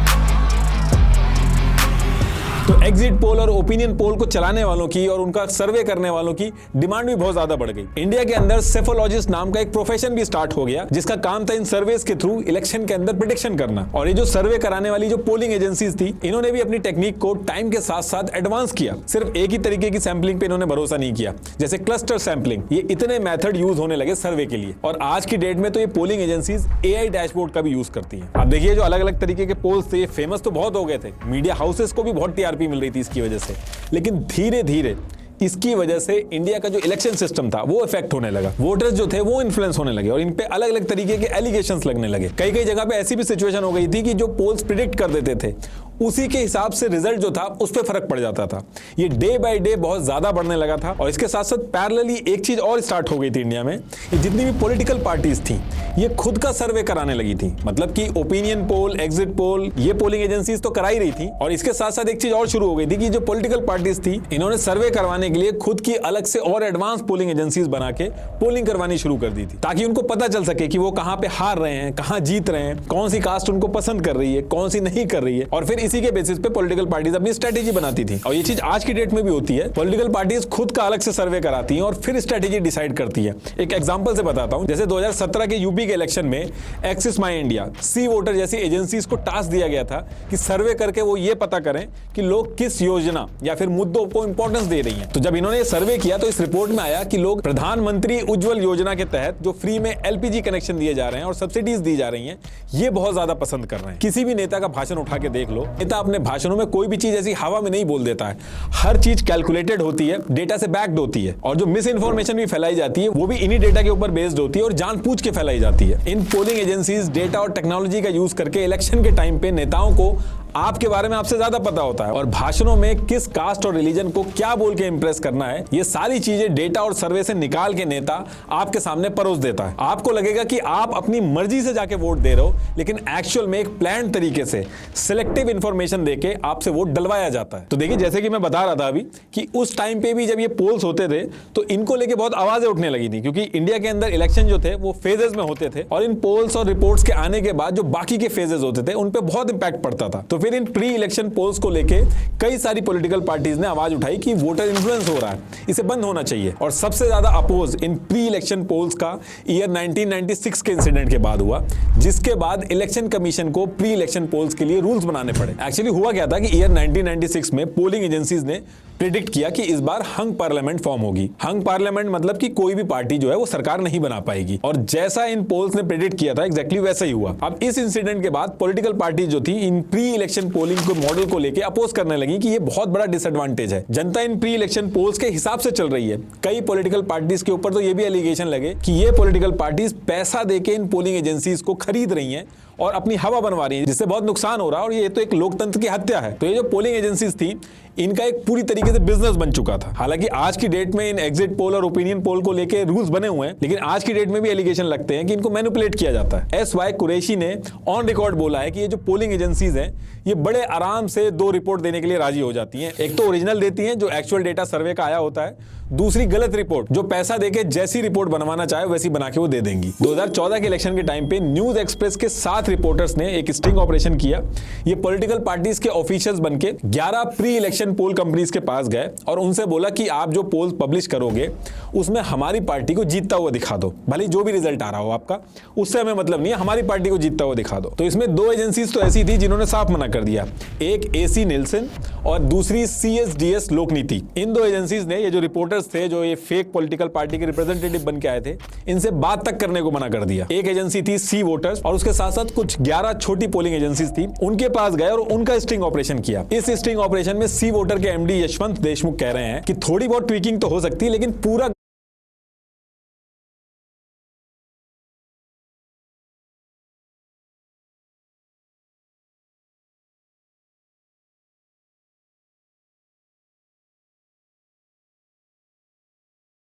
तो एग्जिट पोल और ओपिनियन पोल को चलाने वालों की और उनका सर्वे करने वालों की डिमांड भी बहुत ज्यादा बढ़ गई। इंडिया के अंदर सेफोलॉजिस्ट नाम का एक प्रोफेशन भी स्टार्ट हो गया जिसका काम था इन सर्वेस के थ्रू इलेक्शन के अंदर प्रेडिक्शन करना। और ये जो सर्वे कराने वाली जो पोलिंग एजेंसीज थी, इन्होंने भी अपनी टेक्निक को टाइम के साथ साथ एडवांस किया। सिर्फ एक ही तरीके की सैंपलिंग पे इन्होंने भरोसा नहीं किया, जैसे क्लस्टर सैंपलिंग। ये इतने मेथड यूज होने लगे सर्वे के लिए और आज की डेट में तो ये पोलिंग एजेंसीज AI डैशबोर्ड का भी यूज करती हैं। अब देखिए जो अलग अलग तरीके के पोल्स थे, फेमस तो बहुत हो गए थे, मीडिया हाउसेस को भी बहुत TRP मिल रही थी इसकी वजह से। लेकिन धीरे धीरे इसकी वजह से इंडिया का जो इलेक्शन सिस्टम था वो इफेक्ट होने लगा। वोटर्स जो थे वो इन्फ्लुएंस होने लगे और इन पे अलग अलग तरीके के एलिगेशंस लगने लगे। कई कई जगह पे ऐसी भी सिचुएशन हो गई थी कि जो पोल्स प्रिडिक्ट कर देते थे उसी के हिसाब से रिजल्ट जो था उस पर फर्क पड़ जाता था। ये डे बाय डे बहुत ज्यादा बढ़ने लगा था। और इसके साथ साथ पैरेलली एक चीज और स्टार्ट हो गई थी इंडिया में, ये जितनी भी पॉलिटिकल पार्टीज थी ये खुद का सर्वे कराने लगी थी। मतलब कि ओपिनियन पोल, एग्जिट पोल, ये पोलिंग एजेंसीज तो करा ही रही थी और इसके साथ साथ एक चीज और शुरू हो गई थी कि जो पॉलिटिकल पार्टीज थी इन्होंने सर्वे करवाने के लिए खुद की अलग से और एडवांस पोलिंग एजेंसीज बना के पोलिंग करवानी शुरू कर दी थी, ताकि उनको पता चल सके कि वो कहां पे हार रहे हैं, कहां जीत रहे हैं, कौन सी कास्ट उनको पसंद कर रही है, कौन सी नहीं कर रही है। और फिर इसी के बेसिस पे पॉलिटिकल पार्टीज अपनी स्ट्रेटेजी बनाती थी। और ये चीज आज की डेट में भी होती है, पॉलिटिकल पार्टीज खुद का अलग से सर्वे कराती हैं और फिर स्ट्रेटेजी डिसाइड करती है। एक एग्जांपल से बताता हूं, जैसे 2017 के यूपी के इलेक्शन में Axis My India, C voter जैसी एजेंसीज को टास्क दिया गया था कि सर्वे करके वो ये पता करें कि लोग किस योजना या फिर मुद्दों को इंपॉर्टेंस दे रही हैं। तो जब इन्होंने सर्वे किया तो इस रिपोर्ट में आया कि लोग प्रधानमंत्री उज्जवल योजना के तहत जो फ्री में LPG कनेक्शन दिए जा रहे हैं और सब्सिडीज दी जा रही हैं, ये बहुत ज्यादा पसंद कर रहे हैं। किसी भी नेता का भाषण उठा के देख लो, नेता अपने भाषणों में कोई भी चीज ऐसी हवा में नहीं बोल देता है। हर चीज कैलकुलेटेड होती है, डेटा से बैक्ड होती है और जो मिस इन्फॉर्मेशन भी फैलाई जाती है वो भी इन्हीं डेटा के ऊपर बेस्ड होती है और जानबूझ के फैलाई जाती है। इन पोलिंग एजेंसीज डेटा और टेक्नोलॉजी का यूज करके इलेक्शन के टाइम पे नेताओं को आपके बारे में आपसे ज्यादा पता होता है और भाषणों में किस कास्ट और रिलीजन को क्या बोल के इंप्रेस करना है, ये सारी चीजें डेटा और सर्वे से निकाल के नेता आपके सामने परोस देता है। आपको लगेगा कि आप अपनी मर्जी से जाके वोट दे रहे हो, लेकिन एक्चुअल में एक प्लान तरीके से सिलेक्टिव इंफॉर्मेशन देके आपसे वोट डलवाया जाता है। तो देखिए, जैसे कि मैं बता रहा था अभी कि उस टाइम पे भी जब ये पोल्स होते थे तो इनको लेके बहुत आवाजें उठने लगी थी, क्योंकि इंडिया के अंदर इलेक्शन जो थे वो फेजेस में होते थे और इन पोल्स और रिपोर्ट्स के आने के बाद जो बाकी के फेजेस होते थे उन पे बहुत इंपैक्ट पड़ता था। तो फिर इन प्री इलेक्शन पोल्स को लेके कई सारी पॉलिटिकल पार्टीज ने आवाज उठाई कि वोटर इन्फ्लुएंस हो रहा है, इसे बंद होना चाहिए। और सबसे ज्यादा oppose in pre election polls का ईयर 1996 के इंसिडेंट के बाद हुआ, जिसके बाद इलेक्शन कमीशन को प्री इलेक्शन पोल्स के लिए रूल्स बनाने पड़े। एक्चुअली हुआ क्या था कि ईयर 1996 में पोलिंग एजेंसीज ने प्रेडिक्ट किया कि इस बार हंग पार्लियामेंट फॉर्म होगी। हंग पार्लियामेंट मतलब कि कोई भी पार्टी जो है वो सरकार नहीं बना पाएगी, और जैसा इन पोल्स ने प्रेडिक्ट किया था एग्जैक्टली वैसा ही हुआ। अब इस इंसिडेंट के बाद पॉलिटिकल पार्टी जो थी इन प्री इलेक्शन पोलिंग के मॉडल को लेकर अपोज करने लगी कि ये बहुत बड़ा डिसएडवांटेज है, जनता इन प्री इलेक्शन पोल्स के हिसाब से चल रही है। कई पॉलिटिकल पार्टीज के ऊपर तो ये भी एलिगेशन लगे कि ये पॉलिटिकल पार्टीज पैसा देके इन पोलिंग एजेंसीज को खरीद रही हैं और अपनी हवा बनवा रही है, जिससे बहुत नुकसान हो रहा है और ये तो एक लोकतंत्र की हत्या है। तो ये जो पोलिंग एजेंसीज थी इनका एक पूरी तरीके से बिजनेस बन चुका था। हालांकि आज की डेट में इन एग्जिट पोल और ओपिनियन पोल को लेके रूल्स बने हुए हैं, लेकिन आज की डेट में भी एलिगेशन लगते हैं कि इनको मैनिपुलेट किया जाता है। SY कुरैशी ने ऑन रिकॉर्ड बोला है कि ये जो पोलिंग एजेंसीज हैं ये बड़े आराम से 2 रिपोर्ट देने के लिए राजी हो जाती हैं। एक तो ओरिजिनल देती हैं जो एक्चुअल डेटा सर्वे का आया होता है, दूसरी गलत रिपोर्ट जो पैसा देके जैसी रिपोर्ट बनवाना चाहे वैसी बना के वो दे देंगी। 2014 के इलेक्शन के टाइम पे न्यूज एक्सप्रेस के 7 रिपोर्टर्स ने एक स्टिंग ऑपरेशन किया। ये पॉलिटिकल पार्टीज के ऑफिशियल्स बनके 11 प्री इलेक्शन अमेरिकन पोल कंपनीज के पास गए और उनसे बोला कि आप जो पोल पब्लिश करोगे उसमें हमारी पार्टी को जीतता हुआ दिखा दो, भले जो भी रिजल्ट आ रहा हो आपका, उससे हमें मतलब नहीं है, हमारी पार्टी को जीतता हुआ दिखा दो। तो इसमें दो एजेंसीज तो ऐसी थी जिन्होंने साफ मना कर दिया, एक AC निल्सन और दूसरी CSDS लोकनीति। इन दो एजेंसीज ने, ये जो रिपोर्टर्स थे जो ये फेक पॉलिटिकल पार्टी के रिप्रेजेंटेटिव बन के आए थे, इनसे बात तक करने को मना कर दिया। एक एजेंसी थी सी वोटर्स और उसके साथ साथ कुछ 11 छोटी पोलिंग एजेंसीज थी, उनके पास गए और उनका स्टिंग ऑपरेशन किया। इस स्टिंग ऑपरेशन में सी वोटर के MD यशवंत देशमुख कह रहे हैं कि थोड़ी बहुत ट्वीकिंग तो हो सकती है, लेकिन पूरा